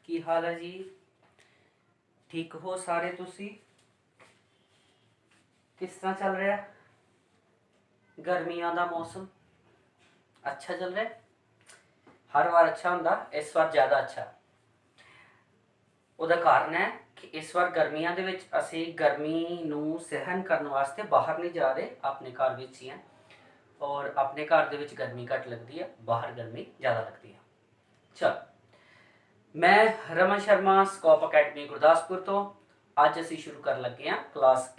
ਕੀ ਹਾਲ ਹੈ ਜੀ? ਠੀਕ ਹੋ ਸਾਰੇ ਤੁਸੀਂ? ਕਿਸ ਤਰ੍ਹਾਂ ਚੱਲ ਰਿਹਾ? ਗਰਮੀਆਂ ਦਾ ਮੌਸਮ ਅੱਛਾ ਚੱਲ ਰਿਹਾ? ਹਰ ਵਾਰ ਅੱਛਾ ਹੁੰਦਾ, ਇਸ ਵਾਰ ਜ਼ਿਆਦਾ ਅੱਛਾ। ਉਹਦਾ ਕਾਰਨ ਹੈ ਕਿ ਇਸ ਵਾਰ ਗਰਮੀਆਂ ਦੇ ਵਿੱਚ ਅਸੀਂ ਗਰਮੀ ਨੂੰ ਸਹਿਣ ਕਰਨ ਵਾਸਤੇ ਬਾਹਰ ਨਹੀਂ ਜਾ ਰਹੇ, ਆਪਣੇ ਘਰ ਵਿੱਚ ਹੀ ਹਾਂ। ਔਰ ਆਪਣੇ ਘਰ ਦੇ ਵਿੱਚ ਗਰਮੀ ਘੱਟ ਲੱਗਦੀ ਹੈ, ਬਾਹਰ ਗਰਮੀ ਜ਼ਿਆਦਾ ਲੱਗਦੀ ਹੈ। ਚਲ, ਮੈਂ ਰਮਨ ਸ਼ਰਮਾ, ਸਕੋਪ ਅਕੈਡਮੀ ਗੁਰਦਾਸਪੁਰ ਤੋਂ। ਅੱਜ ਅਸੀਂ ਸ਼ੁਰੂ ਕਰਨ ਲੱਗੇ ਹਾਂ ਕਲਾਸ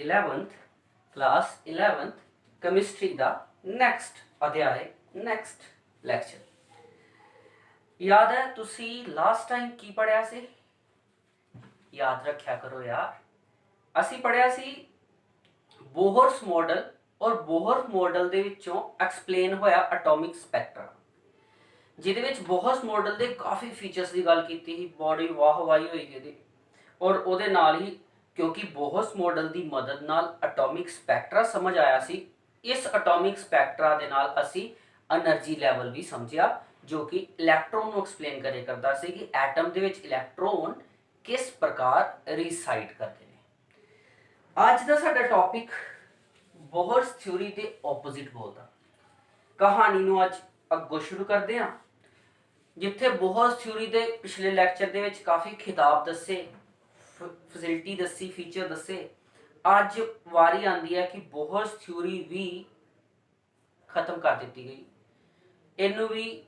11th ਕੈਮਿਸਟਰੀ ਦਾ ਨੈਕਸਟ ਅਧਿਆਇ, ਨੈਕਸਟ ਲੈਕਚਰ। ਯਾਦ ਹੈ ਤੁਸੀਂ ਲਾਸਟ ਟਾਈਮ ਕੀ ਪੜ੍ਹਿਆ ਸੀ? ਯਾਦ ਰੱਖਿਆ ਕਰੋ ਯਾਰ। ਅਸੀਂ ਪੜ੍ਹਿਆ ਸੀ ਬੋਹਰਸ ਮਾਡਲ, ਔਰ ਬੋਹਰਸ ਮਾਡਲ ਦੇ ਵਿੱਚੋਂ ਐਕਸਪਲੇਨ ਹੋਇਆ ਐਟੋਮਿਕ ਸਪੈਕਟਰਾ, ਜਿਹਦੇ ਵਿੱਚ ਬੋਹਰਸ ਮਾਡਲ ਦੇ ਕਾਫੀ ਫੀਚਰਸ ਦੀ ਗੱਲ ਕੀਤੀ ਸੀ। ਬੜੀ ਵਾਹਵਾਹੀ ਹੋਈ ਇਹਦੀ। ਔਰ ਉਹਦੇ ਨਾਲ ਹੀ, ਕਿਉਂਕਿ ਬੋਹਰਸ ਮਾਡਲ ਦੀ ਮਦਦ ਨਾਲ ਐਟੋਮਿਕ ਸਪੈਕਟਰਾ ਸਮਝ ਆਇਆ ਸੀ, ਇਸ ਐਟੋਮਿਕ ਸਪੈਕਟਰਾ ਦੇ ਨਾਲ ਅਸੀਂ એનર્ਜੀ ਲੈਵਲ ਵੀ ਸਮਝਿਆ, ਜੋ ਕਿ ਇਲੈਕਟ੍ਰੋਨ ਨੂੰ ਐਕਸਪਲੇਨ ਕਰੇ ਕਰਦਾ ਸੀ ਕਿ ਐਟਮ ਦੇ ਵਿੱਚ ਇਲੈਕਟ੍ਰੋਨ ਕਿਸ ਪ੍ਰਕਾਰ ਰੀਸਾਈਡ ਕਰਦੇ ਨੇ। ਅੱਜ ਦਾ ਸਾਡਾ ਟੌਪਿਕ ਬੋਹਰਸ ਥਿਊਰੀ ਦੇ ਆਪੋਜ਼ਿਟ ਬੋਲਦਾ। ਕਹਾਣੀ ਨੂੰ ਅੱਜ ਅੱਗੋਂ ਸ਼ੁਰੂ ਕਰਦੇ ਹਾਂ। ਜਿੱਥੇ ਬੋਹਰਸ ਥਿਊਰੀ ਦੇ ਪਿਛਲੇ ਲੈਕਚਰ ਦੇ ਵਿੱਚ ਕਾਫੀ ਖਿਤਾਬ ਦੱਸੇ, ਫੈਸਿਲਿਟੀ ਦੱਸੀ, ਫੀਚਰ ਦੱਸੇ, ਅੱਜ ਵਾਰੀ ਆਉਂਦੀ ਹੈ ਕਿ ਬੋਹਰਸ ਥਿਊਰੀ ਵੀ ਖਤਮ ਕਰ ਦਿੱਤੀ ਗਈ, ਇਹਨੂੰ ਵੀ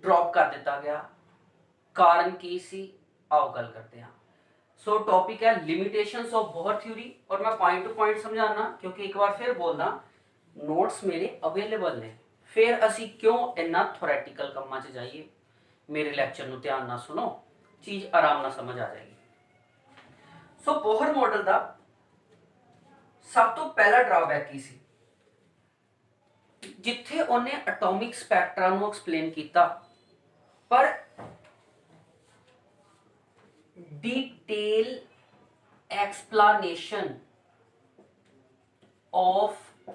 ਡ੍ਰੌਪ ਕਰ ਦਿੱਤਾ ਗਿਆ। ਕਾਰਨ ਕੀ ਸੀ, ਆਓ ਗੱਲ ਕਰਦੇ ਹਾਂ। ਸੋ ਟੌਪਿਕ ਹੈ ਲਿਮਿਟੇਸ਼ਨਸ ਆਫ ਬੋਹਰ ਥਿਊਰੀ, ਔਰ ਮੈਂ ਪੁਆਇੰਟ ਟੂ ਪੁਆਇੰਟ ਸਮਝਾਉਣਾ, ਕਿਉਂਕਿ ਇੱਕ ਵਾਰ ਫਿਰ ਬੋਲਦਾ, ਨੋਟਸ ਮੇਰੇ ਅਵੇਲੇਬਲ ਨੇ। ਫਿਰ ਅਸੀਂ ਕਿਉਂ ਇੰਨਾ ਥੋਰੈਟੀਕਲ ਕੰਮਾਂ 'ਚ ਜਾਈਏ। ਮੇਰੇ ਲੈਕਚਰ ਨੂੰ ਧਿਆਨ ਨਾਲ ਸੁਣੋ, ਚੀਜ਼ ਆਰਾਮ ਨਾਲ ਸਮਝ ਆ ਜਾਏਗੀ। ਸੋ ਬੋਹਰ ਮਾਡਲ ਦਾ ਸਭ ਤੋਂ ਪਹਿਲਾ ਡਰਾਬੈਕ ਕੀ ਸੀ? ਜਿੱਥੇ ਉਹਨੇ ਐਟੋਮਿਕ ਸਪੈਕਟਰਾ ਨੂੰ ਐਕਸਪਲੇਨ ਕੀਤਾ, ਪਰ detail explanation of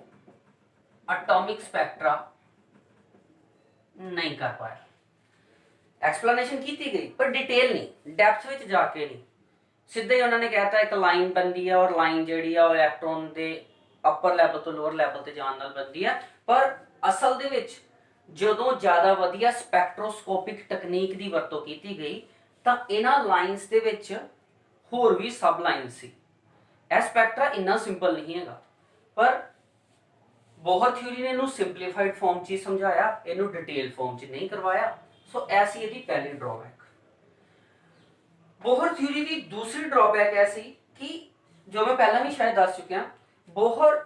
atomic spectra ਨਹੀਂ ਕਰ ਪਾਇਆ। ਐਕਸਪਲੇਨੇਸ਼ਨ ਕੀਤੀ ਗਈ ਪਰ ਡਿਟੇਲ ਨਹੀਂ, ਡੈਪਥ ਵਿੱਚ ਜਾ ਕੇ ਨਹੀਂ। ਸਿੱਧਾ ਹੀ ਉਹਨਾਂ ਨੇ ਕਹਿਤਾ ਇੱਕ ਲਾਈਨ ਬਣਦੀ ਹੈ, ਔਰ ਲਾਈਨ ਜਿਹੜੀ ਆ ਉਹ ਇਲੈਕਟ੍ਰੋਨ ਦੇ ਅਪਰ ਲੈਵਲ ਤੋਂ ਲੋਅਰ ਲੈਵਲ ਤੇ ਜਾਣ ਨਾਲ ਬਣਦੀ ਹੈ। ਪਰ ਅਸਲ ਦੇ ਵਿੱਚ ਜਦੋਂ ਜ਼ਿਆਦਾ ਵਧੀਆ ਸਪੈਕਟਰੋਸਕੋਪਿਕ ਟੈਕਨੀਕ ਦੀ ਵਰਤੋਂ ਕੀਤੀ ਗਈ, ਤਾਂ ਇਹਨਾਂ ਲਾਈਨਸ ਦੇ ਵਿੱਚ ਹੋਰ ਵੀ ਸਬ ਲਾਈਨ ਸੀ। ਇਹ ਸਪੈਕਟਰਾ ਇੰਨਾ ਸਿੰਪਲ ਨਹੀਂ ਹੈਗਾ, ਪਰ ਬੋਹਰ ਥਿਊਰੀ ਨੇ ਇਹਨੂੰ ਸਿੰਪਲੀਫਾਈਡ ਫਾਰਮ 'ਚ ਹੀ ਸਮਝਾਇਆ, ਇਹਨੂੰ ਡਿਟੇਲ ਫਾਰਮ 'ਚ ਨਹੀਂ ਕਰਵਾਇਆ। ਸੋ ਐਸੀ ਇਹਦੀ ਪਹਿਲੀ ਡਰਾਬੈਕ। ਬੋਹਰ ਥਿਊਰੀ ਦੀ ਦੂਸਰੀ ਡਰਾਬੈਕ ਇਹ ਸੀ ਕਿ, ਜੋ ਮੈਂ ਪਹਿਲਾਂ ਵੀ ਸ਼ਾਇਦ ਦੱਸ ਚੁੱਕਿਆ, ਬੋਹਰ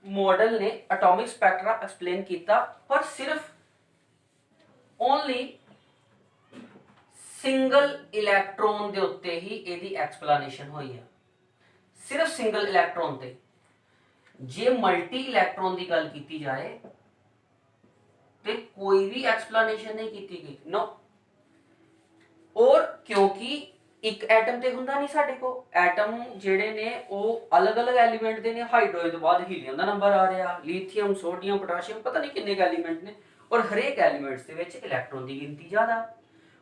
ਮਾਡਲ ਨੇ ਐਟੋਮਿਕ ਸਪੈਕਟਰਾ ਐਕਸਪਲੇਨ ਕੀਤਾ, ਪਰ ਸਿਰਫ ਓਨਲੀ ਸਿੰਗਲ ਇਲੈਕਟ੍ਰੋਨ ਦੇ ਉੱਤੇ ਹੀ ਇਹਦੀ ਐਕਸਪਲੇਨੇਸ਼ਨ ਹੋਈ ਹੈ, ਸਿਰਫ ਸਿੰਗਲ ਇਲੈਕਟ੍ਰੋਨ ਤੇ। ਜੇ ਮਲਟੀ ਇਲੈਕਟ੍ਰੋਨ ਦੀ ਗੱਲ ਕੀਤੀ ਜਾਏ ਤੇ ਕੋਈ ਵੀ ਐਕਸਪਲੇਨੇਸ਼ਨ ਨਹੀਂ ਕੀਤੀ ਗਈ, ਨੋ। ਔਰ ਕਿਉਂਕਿ ਇੱਕ ਐਟਮ ਤੇ ਹੁੰਦਾ ਨਹੀਂ ਸਾਡੇ ਕੋਲ, ਐਟਮ ਜਿਹੜੇ ਨੇ ਉਹ ਅਲੱਗ-ਅਲੱਗ ਐਲੀਮੈਂਟ ਦੇ ਨੇ। ਹਾਈਡਰੋਜਨ ਤੋਂ ਬਾਅਦ ਹੀਲੀਅਮ ਦਾ ਨੰਬਰ ਆ ਰਿਹਾ, ਲੀਥੀਅਮ, ਸੋਡੀਅਮ, ਪੋਟਾਸ਼ੀਅਮ, ਪਤਾ ਨਹੀਂ ਕਿੰਨੇ ਐਲੀਮੈਂਟ ਨੇ, ਔਰ ਹਰੇਕ ਐਲੀਮੈਂਟਸ ਦੇ ਵਿੱਚ ਇਲੈਕਟ੍ਰੋਨ ਦੀ ਗਿਣਤੀ ਜ਼ਿਆਦਾ।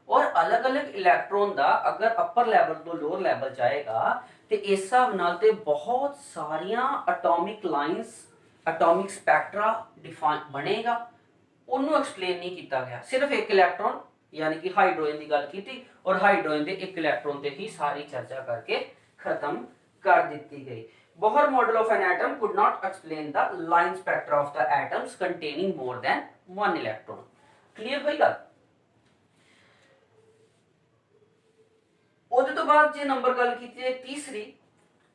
ਔਰ ਅਲੱਗ-ਅਲੱਗ ਇਲੈਕਟ੍ਰੋਨ ਦਾ ਅਗਰ ਅਪਰ ਲੈਵਲ ਤੋਂ ਲੋਅਰ ਲੈਵਲ ਜਾਏਗਾ ਤੇ ਇਸ ਹਿਸਾਬ ਨਾਲ ਤੇ ਬਹੁਤ ਸਾਰੀਆਂ atomic lines, atomic spectra define ਬਣੇਗਾ। ਉਹਨੂੰ ਐਕਸਪਲੇਨ ਨਹੀਂ ਕੀਤਾ ਗਿਆ, ਸਿਰਫ ਇੱਕ ਇਲੈਕਟ੍ਰੋਨ ਯਾਨੀ ਕਿ ਹਾਈਡਰੋਜਨ ਦੀ ਗੱਲ ਕੀਤੀ, ਔਰ ਹਾਈਡਰੋਜਨ ਦੇ ਇੱਕ ਇਲੈਕਟ੍ਰੋਨ ਤੇ ਹੀ ਸਾਰੀ ਚਰਚਾ ਕਰਕੇ ਖਤਮ ਕਰ ਦਿੱਤੀ ਗਈ। Bohr model of an atom could not explain the line spectra of the atoms containing more than one electron. Clear ਹੋਈ ਗੱਲ? ਉਹਦੇ ਤੋਂ ਬਾਅਦ ਜੇ ਨੰਬਰ ਗੱਲ ਕੀਤੀ ਹੈ ਤੀਸਰੀ,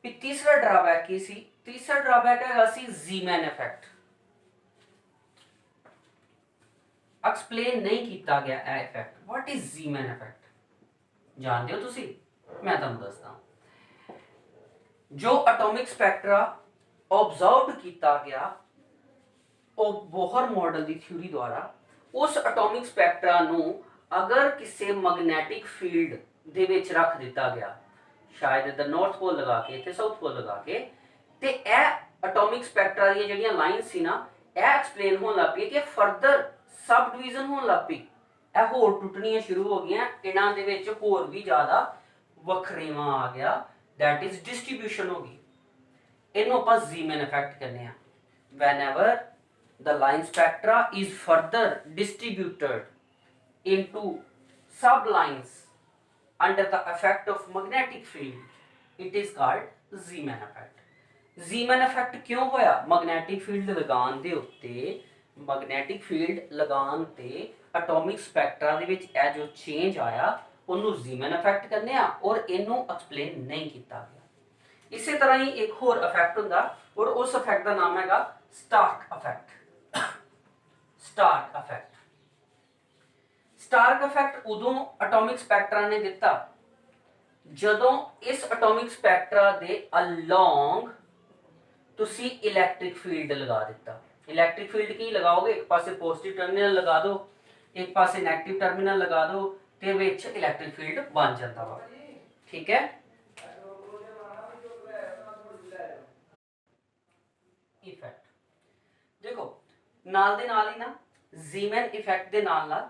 ਵੀ ਤੀਸਰਾ ਡਰਾਬੈਕ ਕੀ ਸੀ? ਤੀਸਰਾ ਡਰਾਬੈਕ ਹੈਗਾ ਸੀ ਜ਼ੀਮੈਨ ਇਫੈਕਟ। ਐਕਸਪਲੇਨ ਨਹੀਂ ਕੀਤਾ ਗਿਆ ਇਹ effect. What is Zeeman effect? ਜਾਣਦੇ ਹੋ ਤੁਸੀਂ? ਮੈਂ ਤੁਹਾਨੂੰ ਦੱਸਦਾ। ਜੋ ਐਟੋਮਿਕ ਸਪੈਕਟਰਾ ਆਬਜ਼ਰਵ ਕੀਤਾ ਗਿਆ ਉਹ ਬੋਹਰ ਮਾਡਲ ਦੀ ਥਿਊਰੀ ਦੁਆਰਾ, ਉਸ ਐਟੋਮਿਕ ਸਪੈਕਟਰਾ ਨੂੰ ਅਗਰ ਕਿਸੇ ਮੈਗਨੈਟਿਕ ਫੀਲਡ ਦੇ ਵਿੱਚ ਰੱਖ ਦਿੱਤਾ ਗਿਆ, ਸ਼ਾਇਦ ਇੱਧਰ ਨਾਰਥ ਪੋਲ ਲਗਾ ਕੇ ਤੇ ਸਾਊਥ ਪੋਲ ਲਗਾ ਕੇ, ਤੇ ਇਹ ਐਟੋਮਿਕ ਸਪੈਕਟਰਾ ਦੀਆਂ ਜਿਹੜੀਆਂ ਲਾਈਨਸ ਸੀ ਨਾ, ਇਹ ਐਕਸਪਲੇਨ ਹੋਣ ਲੱਗ ਪਈ ਕਿ ਫਰਦਰ ਸਬ ਡਿਵੀਜ਼ਨ ਹੋਣ ਲੱਗ ਪਈ ਇਹ ਹੋਰ ਟੁੱਟਣੀਆਂ ਸ਼ੁਰੂ ਹੋ ਗਈਆਂ, ਇਹਨਾਂ ਦੇ ਵਿੱਚ ਹੋਰ ਵੀ ਜ਼ਿਆਦਾ ਵਖਰੇਵਾਂ ਆ ਗਿਆ, that is distribution ਹੋ ਗਈ। ਇਹਨੂੰ ਆਪਾਂ ਜ਼ੀਮਨ ਇਫੈਕਟ ਕਹਿੰਦੇ ਆ। whenever the line spectra is further distributed into sublines under the effect of magnetic field it is called Zeeman effect। Zeeman effect क्यों होया? magnetic field लगान दे उत्ते magnetic field लगान ते atomic spectra ਦੇ ਵਿੱਚ ਇਹ ਜੋ change आया ਉਹਨੂੰ Zeeman effect ਕਹਿੰਦੇ ਆ ਔਰ ਇਹਨੂੰ explain ਨਹੀਂ ਕੀਤਾ ਗਿਆ। ਇਸੇ ਤਰ੍ਹਾਂ ਹੀ ਇੱਕ ਹੋਰ effect ਹੁੰਦਾ ਔਰ ਉਸ effect ਦਾ ਨਾਮ ਹੈਗਾ Stark effect। Stark effect Stark effect ਉਦੋਂ ਐਟੋਮਿਕ ਸਪੈਕਟਰਾ ਨੇ ਦਿੱਤਾ ਜਦੋਂ ਇਸ ਐਟੋਮਿਕ ਸਪੈਕਟਰਾ ਦੇ ਅਲੋਂਗ ਤੁਸੀਂ ਇਲੈਕਟ੍ਰਿਕ ਫੀਲਡ ਲਗਾ ਦਿੱਤਾ। ਇਲੈਕਟ੍ਰਿਕ ਫੀਲਡ ਕੀ ਲਗਾਓਗੇ? ਇੱਕ ਪਾਸੇ ਪੋਜ਼ਿਟਿਵ ਟਰਮੀਨਲ ਲਗਾ ਦਿਓ, ਇੱਕ ਪਾਸੇ ਨੈਗੇਟਿਵ ਟਰਮੀਨਲ ਲਗਾ ਦਿਓ ਤੇ ਵਿੱਚ ਇਲੈਕਟ੍ਰਿਕ ਫੀਲਡ ਬਣ ਜਾਂਦਾ ਵਾ। ਠੀਕ ਹੈ। ਇਫੈਕਟ ਦੇਖੋ ਨਾਲ ਦੇ ਨਾਲ ਹੀ ਨਾ ਜ਼ੀਮਨ ਇਫੈਕਟ ਦੇ ਨਾਲ ਨਾਲ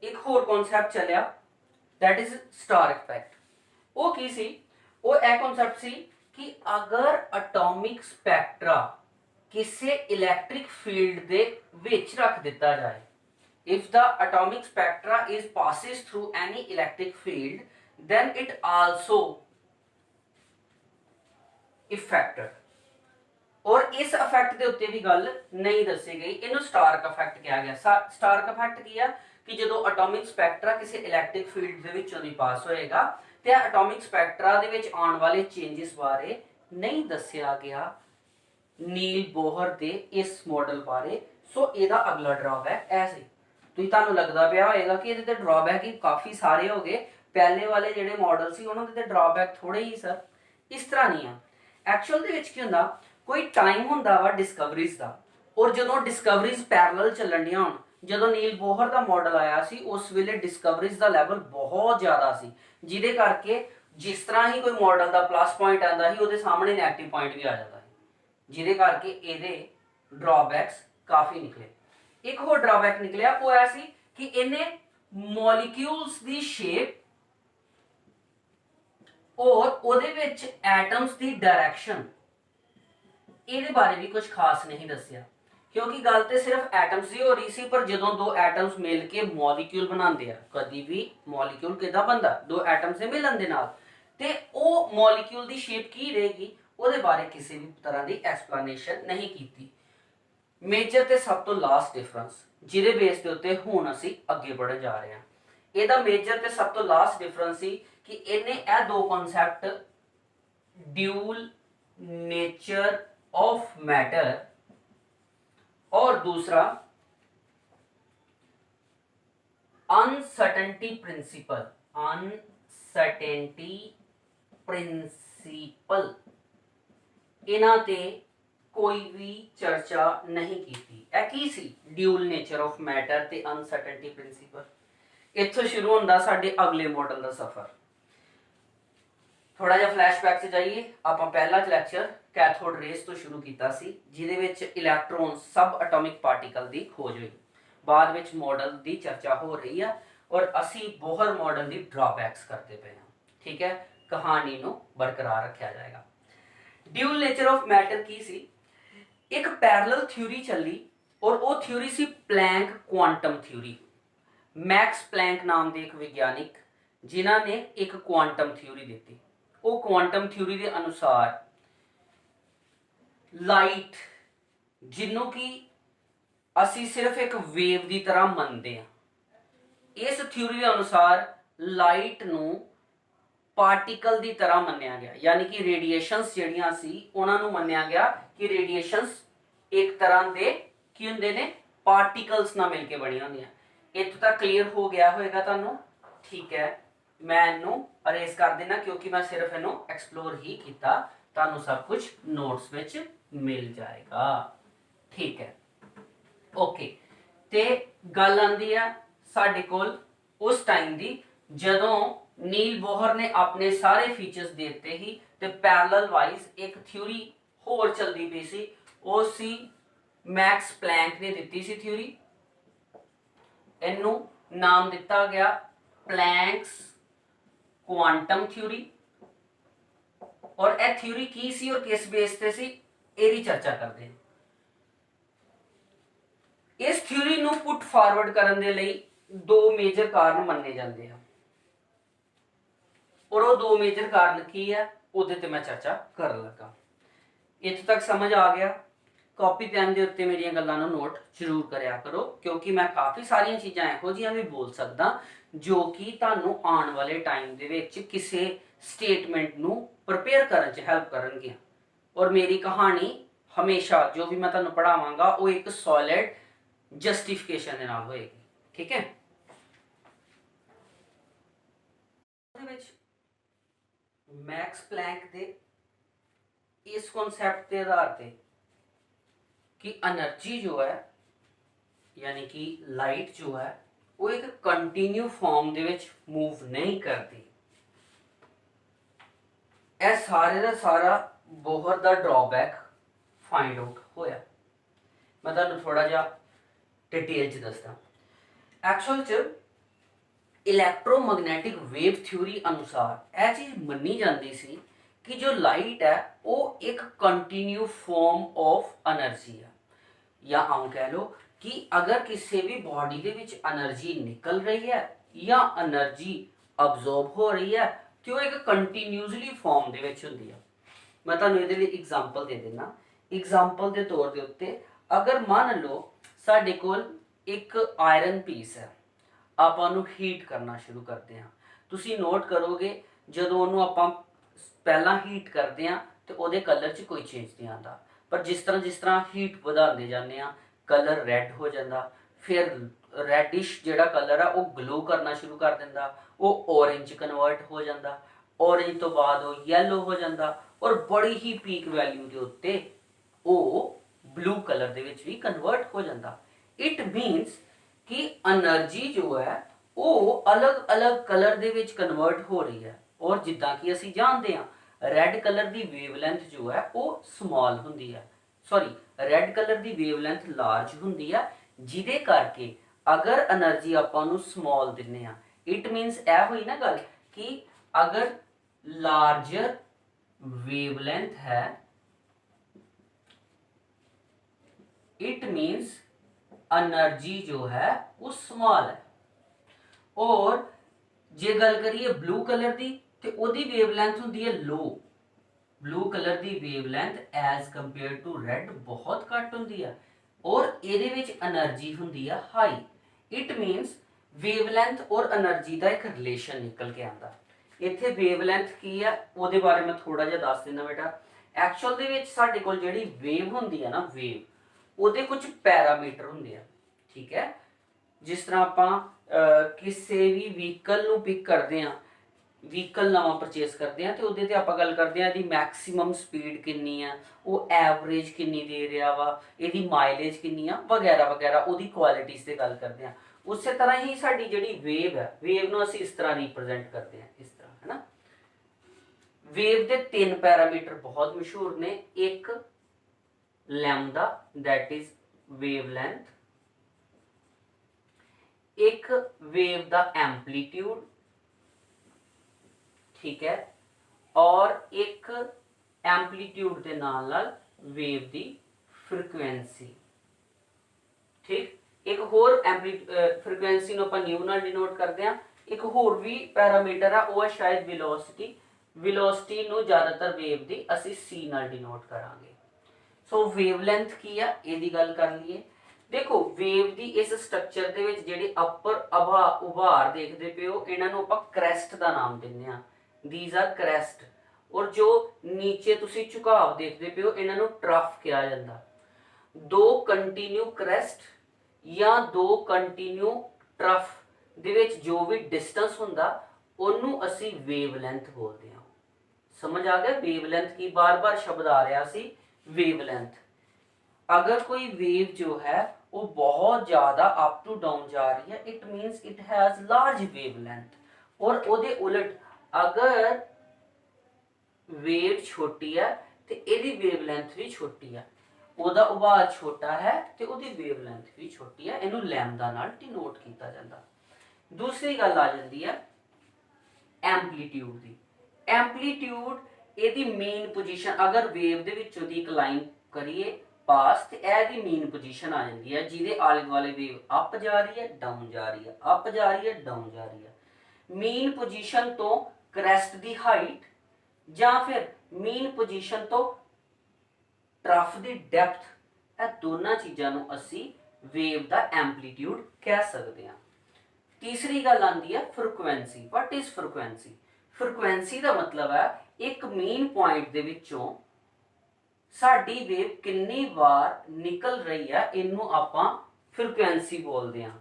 एक होर कॉन्सैप्ट चलिया दैट इज स्टार इफेक्ट। वो की सी? वो ए कॉन्सैप्ट सी कि अगर एटॉमिक स्पैक्ट्रा किसी इलैक्ट्रिक फील्ड दे विच रख दिता जाए, if the atomic spectra is passes through any electric field then it also affected। और इस इफेक्ट के उत्ते भी गल नहीं दसी गई, इनू स्टार्क इफेक्ट कहा गया। स्टार्क इफेक्ट की है कि जो एटॉमिक स्पैक्ट्रा किसी इलैक्ट्रिक फील्ड दे विचों दी पास होएगा ते एटॉमिक स्पैक्ट्रा दे विच आने वाले चेंजेस बारे नहीं दस्या गया नील बोहर दे इस मॉडल बारे। सो इहदा अगला ड्रॉबैक ऐसे तुसीं तानूं लगदा पिया होएगा कि इहदे ते ड्रॉबैक ही काफ़ी सारे हो गए, पहले वाले जिहड़े मॉडल सी उन्हां दे ते ड्रॉबैक थोड़े ही सर। इस तरह नहीं आ। एक्चुअल दे विच की हुंदा कोई टाइम हुंदा वा डिस्कवरीज दा और जदों डिस्कवरीज पैरेलल ਚੱਲਣ ਡੀਆਂ होण ਜਦੋਂ ਨੀਲ ਬੋਹਰ ਦਾ ਮਾਡਲ ਆਇਆ ਸੀ ਉਸ ਵੇਲੇ ਡਿਸਕਵਰੀਜ਼ ਦਾ ਲੈਵਲ ਬਹੁਤ ਜ਼ਿਆਦਾ ਸੀ ਜਿਹਦੇ ਕਰਕੇ ਜਿਸ ਤਰ੍ਹਾਂ ਹੀ ਕੋਈ ਮਾਡਲ ਦਾ ਪਲੱਸ ਪੁਆਇੰਟ ਆਂਦਾ ਸੀ ਉਹਦੇ ਸਾਹਮਣੇ ਨੈਗੇਟਿਵ ਪੁਆਇੰਟ ਵੀ ਆ ਜਾਂਦਾ ਸੀ ਜਿਹਦੇ ਕਰਕੇ ਇਹਦੇ ਡਰਾਬੈਕਸ ਕਾਫੀ ਨਿਕਲੇ। ਇੱਕ ਹੋਰ ਡਰਾਬੈਕ ਨਿਕਲਿਆ ਉਹ ਐ ਸੀ ਕਿ ਇਹਨੇ ਮੋਲੀਕਿਊਲਸ ਦੀ ਸ਼ੇਪ ਔਰ ਉਹਦੇ ਵਿੱਚ ਐਟਮਸ ਦੀ ਡਾਇਰੈਕਸ਼ਨ ਇਹਦੇ ਬਾਰੇ ਵੀ ਕੁਝ ਖਾਸ ਨਹੀਂ ਦੱਸਿਆ क्योंकि गल तो सिर्फ एटम्स की हो रही सी पर जो दो एटम्स मिल के मॉलिक्यूल बनाते हैं कभी भी मॉलिक्यूल किदा बनता दो एटम से मिलन दे नाल ते ओ मॉलिक्यूल की शेप की रहेगी ਉਹਦੇ बारे किसी भी तरह की एक्सप्लेनेशन नहीं की। मेजर ते सब तो लास्ट डिफरेंस जिहदे बेस के उत्ते हुण असीं अगे बढ़न जा रहे हैं, ਇਹਦਾ मेजर ते सब तो लास्ट डिफरेंस सी कि इन्हें ਇਹ दो concept dual nature of matter और दूसरा अनसर्टेनिटी प्रिंसिपल। अनसर्टेनिटी प्रिंसिपल इन्हां ते कोई भी चर्चा नहीं की। की सी ड्यूल नेचर ऑफ मैटर ते अनसर्टेनिटी प्रिंसिपल। इत्थों शुरू होंदा साडे अगले मॉडल का सफर। थोड़ा जिहा फ्लैशबैक से जाइए, आप पहला लैक्चर कैथोड रेस तो शुरू किया सी जिहदे विच इलैक्ट्रॉन सब एटॉमिक पार्टिकल की खोज हुई, बाद विच मॉडल की चर्चा हो रही है और असी बोहर मॉडल की ड्रॉबैक्स करते पे हैं। ठीक है, कहानी नूं बरकरार रखा जाएगा। ड्यूल नेचर ऑफ मैटर की सी? एक पैरेलल थ्योरी चली और वो थ्योरी सी Planck quantum theory. Max Planck नाम के एक विज्ञानिक जिन्हां ने एक क्वांटम थ्योरी दी। वो क्वांटम थ्योरी के अनुसार लाइट जिन्हों की असी सिर्फ एक वेव की तरह मनते हैं, इस थ्योरी के अनुसार लाइट नू पार्टिकल की तरह मन्निया गया, यानी कि रेडिएशंस जिहड़ियां सी उन्हां नू मन्निया गया कि रेडिएशंस एक तरह के की हुंदे ने पार्टिकल्स नाल मिलके बनी होंदियां। इत्थों तक क्लीयर हो गया होएगा तुहानू? ठीक है, मैं इनू अरेज कर देना क्योंकि मैं सिर्फ इनू एक्सप्लोर ही किया, तुहानू सब कुछ नोट्स विच मिल जाएगा। ठीक है, ओके। ते गल आंदी है साडे कोल उस टाइम दी जदों नील बोहर ने अपने सारे फीचर्स देते ही ते पैरेलल वाइज एक थ्योरी होर चलदी पई सी, वो सी मैक्स प्लैंक ने दित्ती सी थ्योरी। इनू नाम दिता गया प्लैंक्स क्वांटम थ्योरी। और यह थ्योरी की सी और किस बेस ते सी, ਇਹਦੀ चर्चा करते हैं। इस थ्योरी ਨੂੰ पुट फॉरवर्ड ਕਰਨ ਦੇ ਲਈ दो मेजर कारण ਮੰਨੇ ਜਾਂਦੇ ਆ, और वो दो मेजर कारण की है ਉਹਦੇ ਤੇ मैं चर्चा कर लगा। इत्थे तक समझ आ गया? ਕਾਪੀ ਪੈਨ ਦੇ ਉੱਤੇ ਮੇਰੀਆਂ ਗੱਲਾਂ ਨੂੰ ਨੋਟ ਜ਼ਰੂਰ ਕਰਿਆ ਕਰੋ, ਕਿਉਂਕਿ ਮੈਂ ਕਾਫੀ ਸਾਰੀਆਂ ਚੀਜ਼ਾਂ ਇਹੋ ਜਿਹੀਆਂ ਵੀ ਬੋਲ ਸਕਦਾ ਜੋ ਕਿ ਤੁਹਾਨੂੰ ਆਉਣ ਵਾਲੇ ਟਾਈਮ ਦੇ ਵਿੱਚ ਕਿਸੇ ਸਟੇਟਮੈਂਟ ਨੂੰ ਪ੍ਰਪੇਅਰ ਕਰਨ 'ਚ ਹੈਲਪ ਕਰਨਗੀਆਂ। ਔਰ ਮੇਰੀ ਕਹਾਣੀ ਹਮੇਸ਼ਾ ਜੋ ਵੀ ਮੈਂ ਤੁਹਾਨੂੰ ਪੜਾਵਾਂਗਾ ਉਹ ਇੱਕ ਸੋਲਿਡ ਜਸਟੀਫਿਕੇਸ਼ਨ ਦੇ ਨਾਲ ਹੋਏਗੀ। ਠੀਕ ਹੈ? ਉਹਦੇ ਵਿੱਚ ਮੈਕਸ ਪਲੈਂਕ ਦੇ इस कॉन्सेप्ट के आधार पे कि एनर्जी जो है यानी कि लाइट जो है वो एक continue form they which move नहीं करती। यह सारे का सारा बोहर का ड्रॉबैक फाइंड आउट होया। मैं तुहानूं थोड़ा जिहा डिटेल च दसदा। एक्चुअल च इलैक्ट्रोमैग्नैटिक वेव थ्योरी अनुसार यह चीज़ मन्नी जाती सी कि जो लाइट है वो एक कंटिन्यू फॉर्म ऑफ एनर्जी है, या आम कह लो कि अगर किसी भी बॉडी के विच एनर्जी निकल रही है या एनर्जी अब्जॉर्ब हो रही है तो वो एक कंटिन्यूसली फॉर्म दे विच हुंदी है। मैं तुहानूं इहदे लई एग्जांपल दे देना। एग्जांपल के तौर के उत्ते अगर मान लो साडे कोल एक आयरन पीस है, आप उन्होंने हीट करना शुरू करते हैं। तुसी नोट करोगे जदों उन्होंने आप पहला हीट करते हैं तो वो कलर च कोई चेंज नहीं आता, पर जिस तरह हीट बढ़ाते जाने कलर रैड हो जाता, फिर रैडिश जिहड़ा कलर है वो ग्लो करना शुरू कर देंदा, वो ऑरेंज कन्वर्ट हो जाता, ऑरेंज तो बाद वो येलो हो जाता और बड़ी ही पीक वैल्यू के उत्ते वो ब्लू कलर दे विच भी कन्वर्ट हो जाता। इट मीनस कि एनर्जी जो है वो अलग अलग कलर दे विच कन्वर्ट हो रही है। और जिद्दां कि असीं जानते हैं रैड कलर की वेवलेंथ जो है वो स्मॉल हुंदी है, सॉरी रैड कलर की वेवलेंथ लार्ज हुंदी है, जिदे करके अगर एनर्जी आपां नूं स्मॉल दिन्ने आ, इट मीनस यह हुई ना गल कि अगर लार्जर वेवलेंथ है इट मीनस एनर्जी जो है वो स्मॉल है। और जे गल करिए ब्लू कलर की तो ਉਹਦੀ वेवलेंथ ਹੁੰਦੀ है लो। ब्लू कलर की wavelength as compared to red बहुत घट ਹੁੰਦੀ है और ਇਹਦੇ ਵਿੱਚ एनर्जी ਹੁੰਦੀ है हाई। इट मीनस वेवलेंथ और एनर्जी का एक रिलेशन निकल के आता। ਇੱਥੇ वेवलेंथ की है ਉਹਦੇ बारे में थोड़ा जिहा दस देना बेटा। एक्चुअल ਦੇ ਵਿੱਚ ਸਾਡੇ ਕੋਲ ਜਿਹੜੀ वेव ਹੁੰਦੀ है ना, वेव ਉਹਦੇ कुछ पैरामीटर ਹੁੰਦੇ ਆ। ठीक है? जिस तरह ਆਪਾਂ ਕਿਸੇ ਵੀ व्हीकल ਨੂੰ पिक करते हैं, व्हीकल नवा परचेज करते हैं तो ਉਹਦੇ ਤੇ ਆਪਾਂ ਗੱਲ ਕਰਦੇ ਹਾਂ ਇਹਦੀ मैक्सिमम स्पीड कितनी है, वो एवरेज कितनी दे रहा वा, ਇਹਦੀ माइलेज कितनी आ वगैरह वगैरह, ਉਹਦੀ क्वालिटीज़ ਤੇ ਗੱਲ करते हैं। उस तरह ही साडी ਜਿਹੜੀ वेव है, वेव ਨੂੰ ਅਸੀਂ इस तरह रिप्रेजेंट करते हैं, इस तरह है ना। वेव के तीन पैरामीटर बहुत मशहूर ने, एक लैम्डा दैट इज वेवलेंथ, एक वेव का एम्पलीट्यूड, ठीक है, और एक एम्पलीट्यूड के नाल वेव की फ्रीक्वेंसी। ठीक, एक होर फ्रीक्वेंसी नूं आपां न्यू नाल डिनोट करते हैं। एक होर भी पैरामीटर है वो है शायद वेलोसिटी। वेलोसिटी नूं ज़्यादातर वेव की असीं सी नाल डिनोट करांगे। सो वेवलेंथ की है इहदी गल कर लईए। देखो वेव की इस स्ट्रक्चर दे विच जिहड़ी अपर उभार देखते पे हो, इन्हां नूं आपां क्रैस्ट का नाम दिंदे हां। These are crest. और जो नीचे तुसी झुकाव देखते पे हो इन्हां नूं ट्रफ कहा जाता। दो कंटिन्यू क्रैस्ट या दो कंटिन्यू ट्रफ दे विच जो भी डिस्टेंस हुंदा उन्नू असी वेवलेंथ बोलते हैं। समझ आ गया? वेवलेंथ की बार बार शब्द आ रहा सी वेवलेंथ। अगर कोई वेव जो है वो बहुत ज़्यादा अप टू डाउन जा रही है, it means it has large wavelength. और उहदे उलट अगर वेव छोटी है तो यदि वेवलेंथ भी छोटी है, ਉਹਦਾ ਉਭਾਰ छोटा है तो ਉਹਦੀ वेवलेंथ भी छोटी है। इनू लैम्डा नाल डिनोट किया जाता। दूसरी गल आ जाती है एंपलीट्यूड की। एंपलीट्यूड ਇਹਦੀ ਮੇਨ ਪੋਜੀਸ਼ਨ ਅਗਰ ਵੇਵ ਦੇ ਵਿੱਚੋਂ ਦੀ ਇੱਕ ਲਾਈਨ ਕਰੀਏ ਪਾਸ ਤੇ ਇਹਦੀ ਮੇਨ ਪੋਜੀਸ਼ਨ ਆ ਜਾਂਦੀ ਹੈ ਜਿਹਦੇ ਆਲੇ ਦੁਆਲੇ ਵੇਵ ਅਪ ਜਾ ਰਹੀ ਹੈ ਡਾਊਨ ਜਾ ਰਹੀ ਹੈ ਅਪ ਜਾ ਰਹੀ ਹੈ ਡਾਊਨ ਜਾ ਰਹੀ ਹੈ। ਮੇਨ ਪੋਜੀਸ਼ਨ ਤੋਂ ਕ੍ਰੈਸਟ ਦੀ ਹਾਈਟ ਜਾਂ ਫਿਰ ਮੇਨ ਪੋਜੀਸ਼ਨ ਤੋਂ ਟਰਫ ਦੀ ਡੈਪਥ, ਇਹ ਦੋਨਾਂ ਚੀਜ਼ਾਂ ਨੂੰ ਅਸੀਂ ਵੇਵ ਦਾ ਐਂਪਲੀਟਿਊਡ ਕਹਿ ਸਕਦੇ ਹਾਂ। ਤੀਸਰੀ ਗੱਲ ਆਉਂਦੀ ਹੈ frequency. What is frequency? Frequency ਦਾ ਮਤਲਬ ਹੈ ਇੱਕ ਮੇਨ ਪੁਆਇੰਟ ਦੇ ਵਿੱਚੋਂ ਸਾਡੀ ਵੇਵ ਕਿੰਨੀ ਵਾਰ ਨਿਕਲ ਰਹੀ ਹੈ, ਇਹਨੂੰ ਆਪਾਂ ਫ੍ਰੀਕੁਐਂਸੀ ਬੋਲਦੇ ਹਾਂ।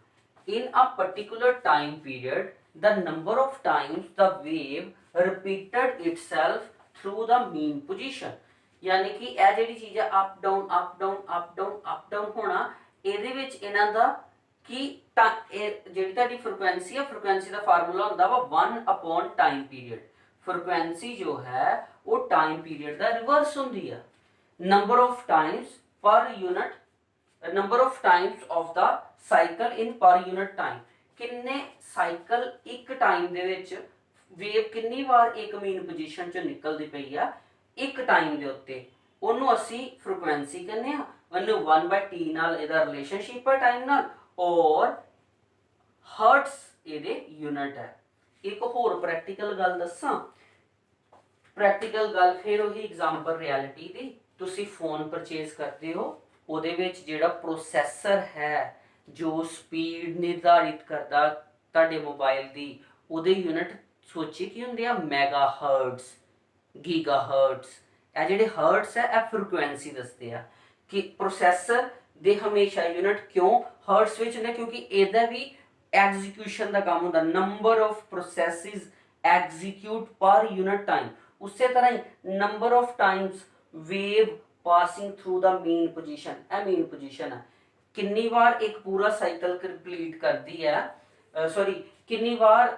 In a particular time period the number of times the wave repeated itself through the mean position। यानी कि ਇਹ ਜਿਹੜੀ ਚੀਜ਼ ਹੈ up down up down up down up down ਹੋਣਾ, ਇਹਦੇ ਵਿੱਚ ਇਹਨਾਂ ਦਾ ਕਿ ਜਿਹੜੀ ਤੁਹਾਡੀ ਫ੍ਰੀਕੁਐਂਸੀ ਹੈ, ਫ੍ਰੀਕੁਐਂਸੀ ਦਾ ਫਾਰਮੂਲਾ ਹੁੰਦਾ ਵਾ 1 ਟਾਈਮ ਪੀਰੀਅਡ। ਫ੍ਰੀਕੁਐਂਸੀ ਜੋ ਹੈ ਉਹ ਟਾਈਮ ਪੀਰੀਅਡ ਦਾ ਰਿਵਰਸ ਹੁੰਦੀ ਹੈ। Number of times per unit, number of times of the cycle in per unit time, ਕਿੰਨੇ ਸਾਈਕਲ ਇੱਕ ਟਾਈਮ ਦੇ ਵਿੱਚ ਵੇਵ ਕਿੰਨੀ ਵਾਰ ਇੱਕ ਮੇਨ ਪੋਜੀਸ਼ਨ ਚੋਂ ਨਿਕਲਦੀ ਪਈ ਆ ਇੱਕ ਟਾਈਮ ਦੇ ਉੱਤੇ, ਉਹਨੂੰ ਅਸੀਂ ਫ੍ਰੀਕੁਐਂਸੀ ਕਹਿੰਦੇ ਆ। ਉਹਨੂੰ 1/t ਨਾਲ ਇਹਦਾ ਰਿਲੇਸ਼ਨਸ਼ਿਪ ਹੈ ਟਾਈਮ ਨਾਲ, ਔਰ ਹਰਟਸ ਇਹਦੇ ਯੂਨਿਟ ਹੈ। ਇੱਕ ਹੋਰ ਪ੍ਰੈਕਟੀਕਲ ਗੱਲ ਦੱਸਾਂ, ਪ੍ਰੈਕਟੀਕਲ ਗੱਲ ਫਿਰ ਉਹੀ ਐਗਜ਼ਾਮਪਲ ਰਿਐਲਿਟੀ ਦੀ। ਤੁਸੀਂ ਫੋਨ ਪਰਚੇਜ਼ ਕਰਦੇ ਹੋ, ਉਹਦੇ ਵਿੱਚ ਜਿਹੜਾ ਪ੍ਰੋਸੈਸਰ ਹੈ ਜੋ ਸਪੀਡ ਨਿਰਧਾਰਿਤ ਕਰਦਾ ਤੁਹਾਡੇ ਮੋਬਾਈਲ ਦੀ, ਉਹਦੇ ਯੂਨਿਟ ਸੋਚੀ ਕੀ ਹੁੰਦੇ ਆ? ਮੈਗਾਹਰਟਸ, ਗੀਗਾਹਰਟਸ। ਇਹ ਜਿਹੜੇ ਹਰਟਸ ਹੈ ਇਹ ਫ੍ਰੀਕੁਐਂਸੀ ਦੱਸਦੇ ਆ ਕਿ ਪ੍ਰੋਸੈਸਰ ਦੇ ਹਮੇਸ਼ਾ ਯੂਨਿਟ ਕਿਉਂ ਹਰਟਸ ਵਿੱਚ ਹੁੰਦੇ, ਕਿਉਂਕਿ ਇਹਦਾ ਵੀ ਐਗਜ਼ੀਕਿਊਸ਼ਨ ਦਾ ਕੰਮ ਹੁੰਦਾ, number of processes execute per unit time. ਉਸੇ ਤਰ੍ਹਾਂ ਹੀ number of times wave passing through the mean position, ਇਹ ਮੇਨ ਪੋਜੀਸ਼ਨ ਹੈ। ਕਿੰਨੀ ਵਾਰ ਇੱਕ ਪੂਰਾ ਸਾਈਕਲ ਕੰਪਲੀਟ ਕਰਦੀ ਹੈ, ਸੌਰੀ ਕਿੰਨੀ ਵਾਰ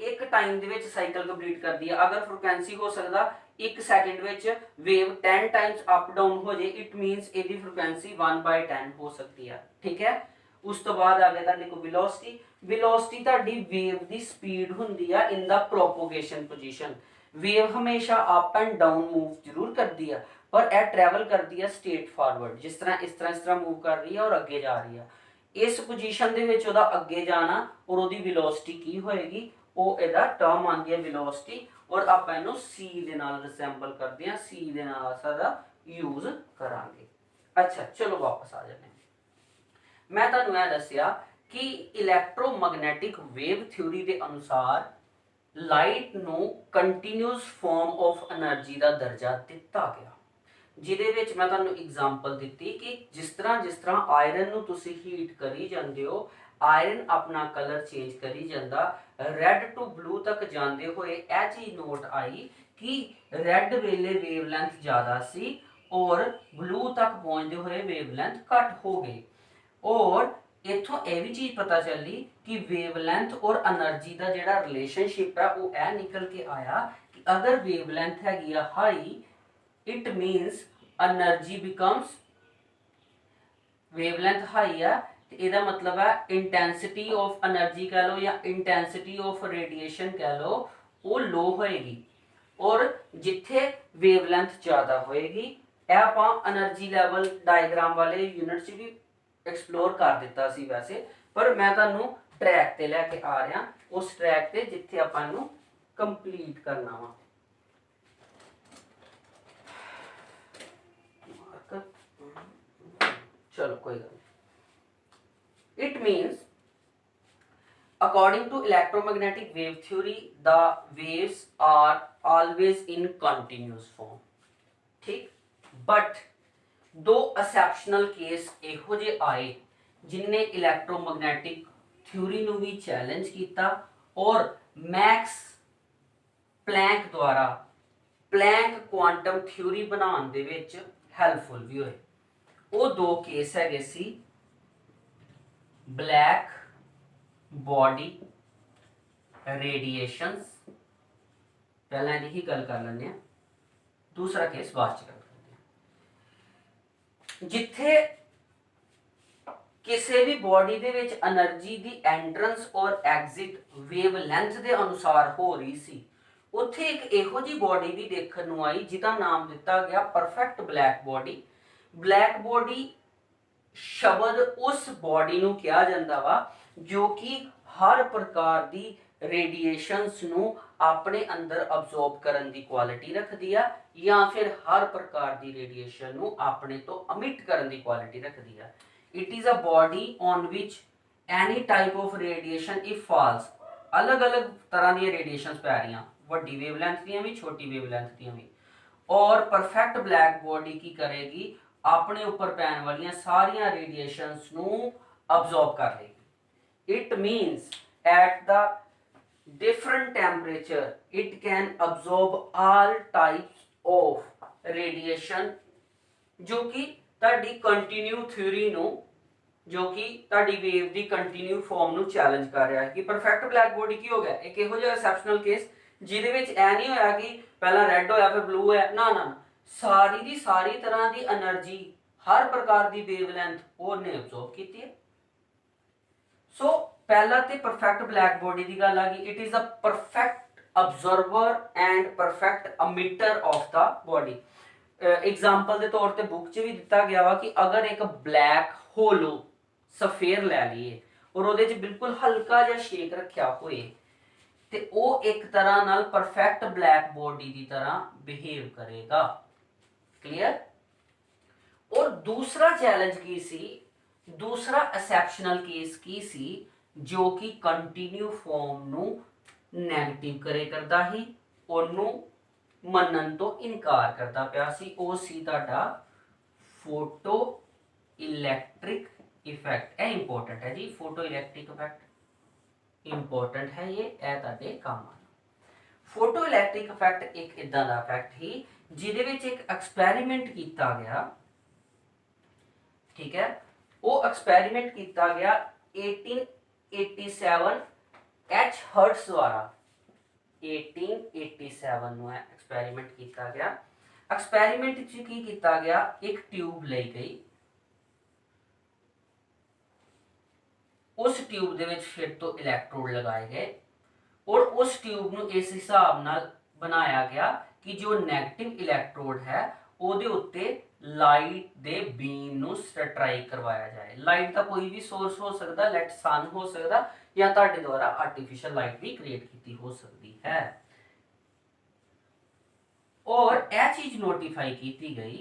ਇੱਕ ਟਾਈਮ ਦੇ ਵਿੱਚ ਸਾਈਕਲ ਕੰਪਲੀਟ ਕਰਦੀ ਹੈ। ਅਗਰ ਫ੍ਰੀਕੁਐਂਸੀ ਹੋ ਸਕਦਾ 1 ਸੈਕਿੰਡ ਵਿੱਚ ਵੇਵ 10 ਟਾਈਮਸ ਅਪ ਡਾਊਨ ਹੋ ਜੇ, ਇਟ ਮੀਨਸ ਇਹਦੀ ਫ੍ਰੀਕੁਐਂਸੀ 1/10 ਹੋ ਸਕਦੀ ਹੈ। ਠੀਕ ਹੈ। ਉਸ ਤੋਂ ਬਾਅਦ ਆ ਗਿਆ ਤੁਹਾਡੇ ਕੋਲ ਵੈਲੋਸਿਟੀ। ਵੈਲੋਸਿਟੀ ਤੁਹਾਡੀ ਵੇਵ ਦੀ ਸਪੀਡ ਹੁੰਦੀ ਆ ਇਨ ਦਾ ਪ੍ਰੋਪੋਗੇਸ਼ਨ ਪੋਜੀਸ਼ਨ। ਵੇਵ ਹਮੇਸ਼ਾ ਅਪ ਐਂਡ ਡਾਊਨ ਮੂਵ ਜ਼ਰੂਰ ਕਰਦੀ ਆ, ਪਰ ਇਹ ਟਰੈਵਲ ਕਰਦੀ ਹੈ ਸਟੇਟ ਫਾਰਵਰਡ, ਜਿਸ ਤਰ੍ਹਾਂ ਇਸ ਤਰ੍ਹਾਂ ਮੂਵ ਕਰ ਰਹੀ ਹੈ ਔਰ ਅੱਗੇ ਜਾ ਰਹੀ ਹੈ। ਇਸ ਪੋਜੀਸ਼ਨ ਦੇ ਵਿੱਚ ਉਹਦਾ ਅੱਗੇ ਜਾਣਾ ਔਰ ਉਹਦੀ ਵੈਲੋਸਿਟੀ ਕੀ ਹੋਏਗੀ, ਉਹ ਇਹਦਾ ਟਰਮ ਆਉਂਦੀ ਹੈ ਵੈਲੋਸਿਟੀ, ਔਰ ਆਪਾਂ ਇਹਨੂੰ c ਦੇ ਨਾਲ ਰਿਸੈਂਬਲ ਕਰਦੇ ਹਾਂ, c ਦੇ ਨਾਲ ਸਾਡਾ ਯੂਜ਼ ਕਰਾਂਗੇ। ਅੱਛਾ ਚਲੋ ਵਾਪਸ ਆ ਜਾਂਦੇ ਹਾਂ। ਮੈਂ ਤੁਹਾਨੂੰ ਇਹ ਦੱਸਿਆ ਕਿ ਇਲੈਕਟ੍ਰੋਮੈਗਨੈਟਿਕ ਵੇਵ ਥਿਊਰੀ ਦੇ ਅਨੁਸਾਰ ਲਾਈਟ ਨੂੰ ਕੰਟੀਨਿਊਸ ਫਾਰਮ ਆਫ એનર્ਜੀ ਦਾ ਦਰਜਾ ਦਿੱਤਾ ਗਿਆ, ਜਿਹਦੇ ਵਿੱਚ ਮੈਂ ਤੁਹਾਨੂੰ ਐਗਜ਼ਾਮਪਲ ਦਿੱਤੀ ਕਿ ਜਿਸ ਤਰ੍ਹਾਂ ਆਇਰਨ ਨੂੰ ਤੁਸੀਂ ਹੀਟ ਕਰੀ ਜਾਂਦੇ ਹੋ, ਆਇਰਨ ਆਪਣਾ ਕਲਰ ਚੇਂਜ ਕਰੀ ਜਾਂਦਾ, ਰੈੱਡ ਟੂ ਬਲੂ ਤੱਕ ਜਾਂਦੇ ਹੋਏ ਇਹ ਚੀਜ਼ ਨੋਟ ਆਈ ਕਿ ਰੈੱਡ ਵੇਲੇ ਵੇਵਲੈਂਥ ਜ਼ਿਆਦਾ ਸੀ ਔਰ ਬਲੂ ਤੱਕ ਪਹੁੰਚਦੇ ਹੋਏ ਵੇਵਲੈਂਥ ਘੱਟ ਹੋ ਗਈ। ਔਰ ਇੱਥੋਂ ਇਹ ਵੀ ਚੀਜ਼ ਪਤਾ ਚੱਲੀ ਕਿ ਵੇਵਲੈਂਥ ਔਰ એનર્ਜੀ ਦਾ ਜਿਹੜਾ ਰਿਲੇਸ਼ਨਸ਼ਿਪ ਹੈ ਉਹ ਇਹ ਨਿਕਲ ਕੇ ਆਇਆ ਕਿ ਅਗਰ ਵੇਵਲੈਂਥ ਹੈਗੀ ਆ high, it means energy becomes, wavelength high ਆ ਤੇ ਇਹਦਾ ਮਤਲਬ ਹੈ ਇੰਟੈਂਸਿਟੀ ਆਫ એનર્ਜੀ ਕਹਿ ਲਓ ਜਾਂ ਇੰਟੈਂਸਿਟੀ ਆਫ ਰੇਡੀਏਸ਼ਨ ਕਹਿ ਲਓ, ਉਹ ਲੋ ਹੋਏਗੀ। ਔਰ ਜਿੱਥੇ ਵੇਵਲੈਂਥ ਜ਼ਿਆਦਾ ਹੋਏਗੀ, ਇਹ ਆਪਾਂ એનર્ਜੀ ਲੈਵਲ ਡਾਇਗਰਾਮ ਵਾਲੇ ਯੂਨਿਟ 'ਚ ਵੀ ਐਕਸਪਲੋਰ ਕਰ ਦਿੱਤਾ ਸੀ ਵੈਸੇ, ਪਰ ਮੈਂ ਤੁਹਾਨੂੰ ਟਰੈਕ ਤੇ ਲੈ ਕੇ ਆ ਰਿਹਾ, ਉਸ ਟਰੈਕ ਤੇ ਜਿੱਥੇ ਆਪਾਂ ਇਹਨੂੰ ਕੰਪਲੀਟ ਕਰਨਾ ਵਾ। ਚਲੋ ਕੋਈ ਗੱਲ ਨਹੀਂ। It means according to electromagnetic wave theory the waves are always in continuous form, ठीक। but दो एक्सेप्शनल केस ਇਹੋ ਜਿਹੇ ਆਏ ਜਿਨਨੇ ਇਲੈਕਟ੍ਰੋਮੈਗਨੈਟਿਕ ਥਿਊਰੀ ਨੂੰ ਵੀ ਚੈਲੰਜ ਕੀਤਾ ਔਰ ਮੈਕਸ ਪਲੈਂਕ ਦੁਆਰਾ ਪਲੈਂਕ ਕੁਆਂਟਮ ਥਿਊਰੀ ਬਣਾਉਣ ਦੇ ਵਿੱਚ ਹੈਲਪਫੁਲ ਵੀ ਹੋਏ। ਉਹ ਦੋ ਕੇਸ ਹੈਗੇ ਸੀ, ਬਲੈਕ बॉडी रेडिएशंस, पहला ही गल कर लेंगे, दूसरा केस बाद च गल करते हैं। जिथे ਕਿਸੇ ਵੀ ਬੋਡੀ ਦੇ ਵਿੱਚ એનર્ਜੀ ਦੀ ਐਂਟਰੈਂਸ ਔਰ ਐਗਜ਼ਿਟ ਵੇਵ ਲੈਂਥ ਦੇ ਅਨੁਸਾਰ ਹੋ ਰਹੀ ਸੀ। ਉੱਥੇ ਇੱਕ ਇਹੋ ਜੀ ਬੋਡੀ ਵੀ ਦੇਖਣ ਨੂੰ ਆਈ ਜਿਹਦਾ ਨਾਮ ਦਿੱਤਾ ਗਿਆ perfect black body. Black body ਸ਼ਬਦ ਉਸ ਬੋਡੀ ਨੂੰ ਕਿਹਾ ਜਾਂਦਾ ਵਾ ਜੋ ਕਿ ਹਰ ਪ੍ਰਕਾਰ ਦੀ ਰੇਡੀਏਸ਼ਨਸ ਨੂੰ ਆਪਣੇ ਅੰਦਰ ਅਬਜ਼ੌਰਬ ਕਰਨ ਦੀ ਕੁਆਲਿਟੀ ਰੱਖਦੀ ਆ, ਜਾਂ ਫਿਰ ਹਰ ਪ੍ਰਕਾਰ ਦੀ ਰੇਡੀਏਸ਼ਨ ਨੂੰ ਆਪਣੇ ਤੋਂ ਅਮਿਟ ਕਰਨ ਦੀ ਕੁਆਲਿਟੀ ਰੱਖਦੀ ਆ। It is a body on which any type of radiation if falls, अलग-अलग तरह ਦੀਆਂ ਰੇਡੀਏਸ਼ਨਸ ਪੈ ਰਹੀਆਂ, ਵੱਡੀ ਵੇਵਲੈਂਥ ਦੀਆਂ ਵੀ ਛੋਟੀ ਵੇਵਲੈਂਥ ਦੀਆਂ ਵੀ। ਔਰ ਪਰਫੈਕਟ ਬਲੈਕ ਬੋਡੀ ਕੀ ਕਰੇਗੀ, ਆਪਣੇ ਉੱਪਰ ਪੈਣ ਵਾਲੀਆਂ ਸਾਰੀਆਂ ਰੇਡੀਏਸ਼ਨਸ ਨੂੰ ਅਬਜ਼ੌਰਬ ਕਰ ਲੇਗੀ। It means at the different temperature it can absorb all types of radiation, ਜੋ ਕਿ ਤੁਹਾਡੀ ਕੰਟੀਨਿਊ ਥਿਊਰੀ ਨੂੰ, ਜੋ ਕਿ ਤੁਹਾਡੀ ਵੇਵ ਦੀ ਕੰਟੀਨਿਊ ਫਾਰਮ ਨੂੰ ਚੈਲੰਜ ਕਰ ਰਿਹਾ ਹੈ ਕਿ ਪਰਫੈਕਟ ਬਲੈਕ ਬੋਡੀ ਕੀ ਹੋ ਗਿਆ, ਇੱਕ ਇਹੋ ਜਿਹਾ ਐਕਸੈਪਸ਼ਨਲ ਕੇਸ ਜਿਹਦੇ ਵਿੱਚ ਇਹ ਨਹੀਂ ਹੋਇਆ ਕਿ ਪਹਿਲਾਂ ਰੈੱਡ ਹੋਇਆ ਫਿਰ ਬਲੂ ਹੋਇਆ, ਨਾ ਨਾ, ਸਾਰੀ ਦੀ ਸਾਰੀ ਤਰ੍ਹਾਂ ਦੀ એનર્ਜੀ, ਹਰ ਪ੍ਰਕਾਰ ਦੀ ਵੇਵਲੈਂਥ ਉਹਨੇ ਅਬਜ਼ੌਰਬ ਕੀਤੀ ਹੈ। ਸੋ ਪਹਿਲਾ ਤੇ ਪਰਫੈਕਟ ਬਲੈਕ ਬੋਡੀ ਦੀ ਗੱਲ ਆ ਗਈ। It is a perfect absorber and perfect emitter of the body. Example के तौर पर बुक च भी दिता गया वा कि अगर एक ब्लैक होलो सफेयर लै लीए और ਉਹਦੇ ਚ बिल्कुल हल्का जिहा शेक रखिया होए ते ਉਹ एक तरह नाल परफेक्ट ब्लैक बॉडी की तरह बिहेव करेगा। क्लियर। और दूसरा चैलेंज की सी, दूसरा एक्सेप्शनल केस की सी जो कि कंटिन्यू फॉर्म नू नैगेटिव करे करदा ही, ਉਹਨੂੰ ਮੰਨਣ ਤੋਂ ਇਨਕਾਰ ਕਰਦਾ ਪਿਆ ਸੀ। ਉਹ ਸੀ ਤੁਹਾਡਾ ਫੋਟੋ इलेक्ट्रिक इफेक्ट। ਇਹ इंपॉर्टेंट है जी, फोटो इलेक्ट्रिक इफेक्ट इंपॉर्टेंट है ये, ਤੁਹਾਡੇ ਕੰਮ ਆਣਾ। फोटो इलेक्ट्रिक इफेक्ट एक इदां ਦਾ ਇਫੈਕਟ ਹੀ ਜਿਹਦੇ ਵਿੱਚ ਇੱਕ ਐਕਸਪੈਰੀਮੈਂਟ ਕੀਤਾ ਗਿਆ। ठीक है, ਉਹ ਐਕਸਪੈਰੀਮੈਂਟ ਕੀਤਾ ਗਿਆ 1887 एच हर्ट्स द्वारा। 1887 ਨੂੰ एक्सपेरिमेंट किया गया। एक्सपेरिमेंट च की किया गया, एक ट्यूब ली गई, उस ट्यूब दे विच फिर तो इलैक्ट्रोड लगाए गए और उस ट्यूब नू इस हिसाब नाल बनाया गया कि जो नैगेटिव इलैक्ट्रोड है ਉਹਦੇ ਉੱਤੇ लाइट दे बीम नू स्ट्राइक करवाया जाए। लाइट का कोई भी सोर्स हो सकता, लेट सन हो सकता, या ਤੁਹਾਡੇ द्वारा आर्टिफिशियल लाइट भी क्रिएट की हो सकती है। और यह चीज नोटिफाई की गई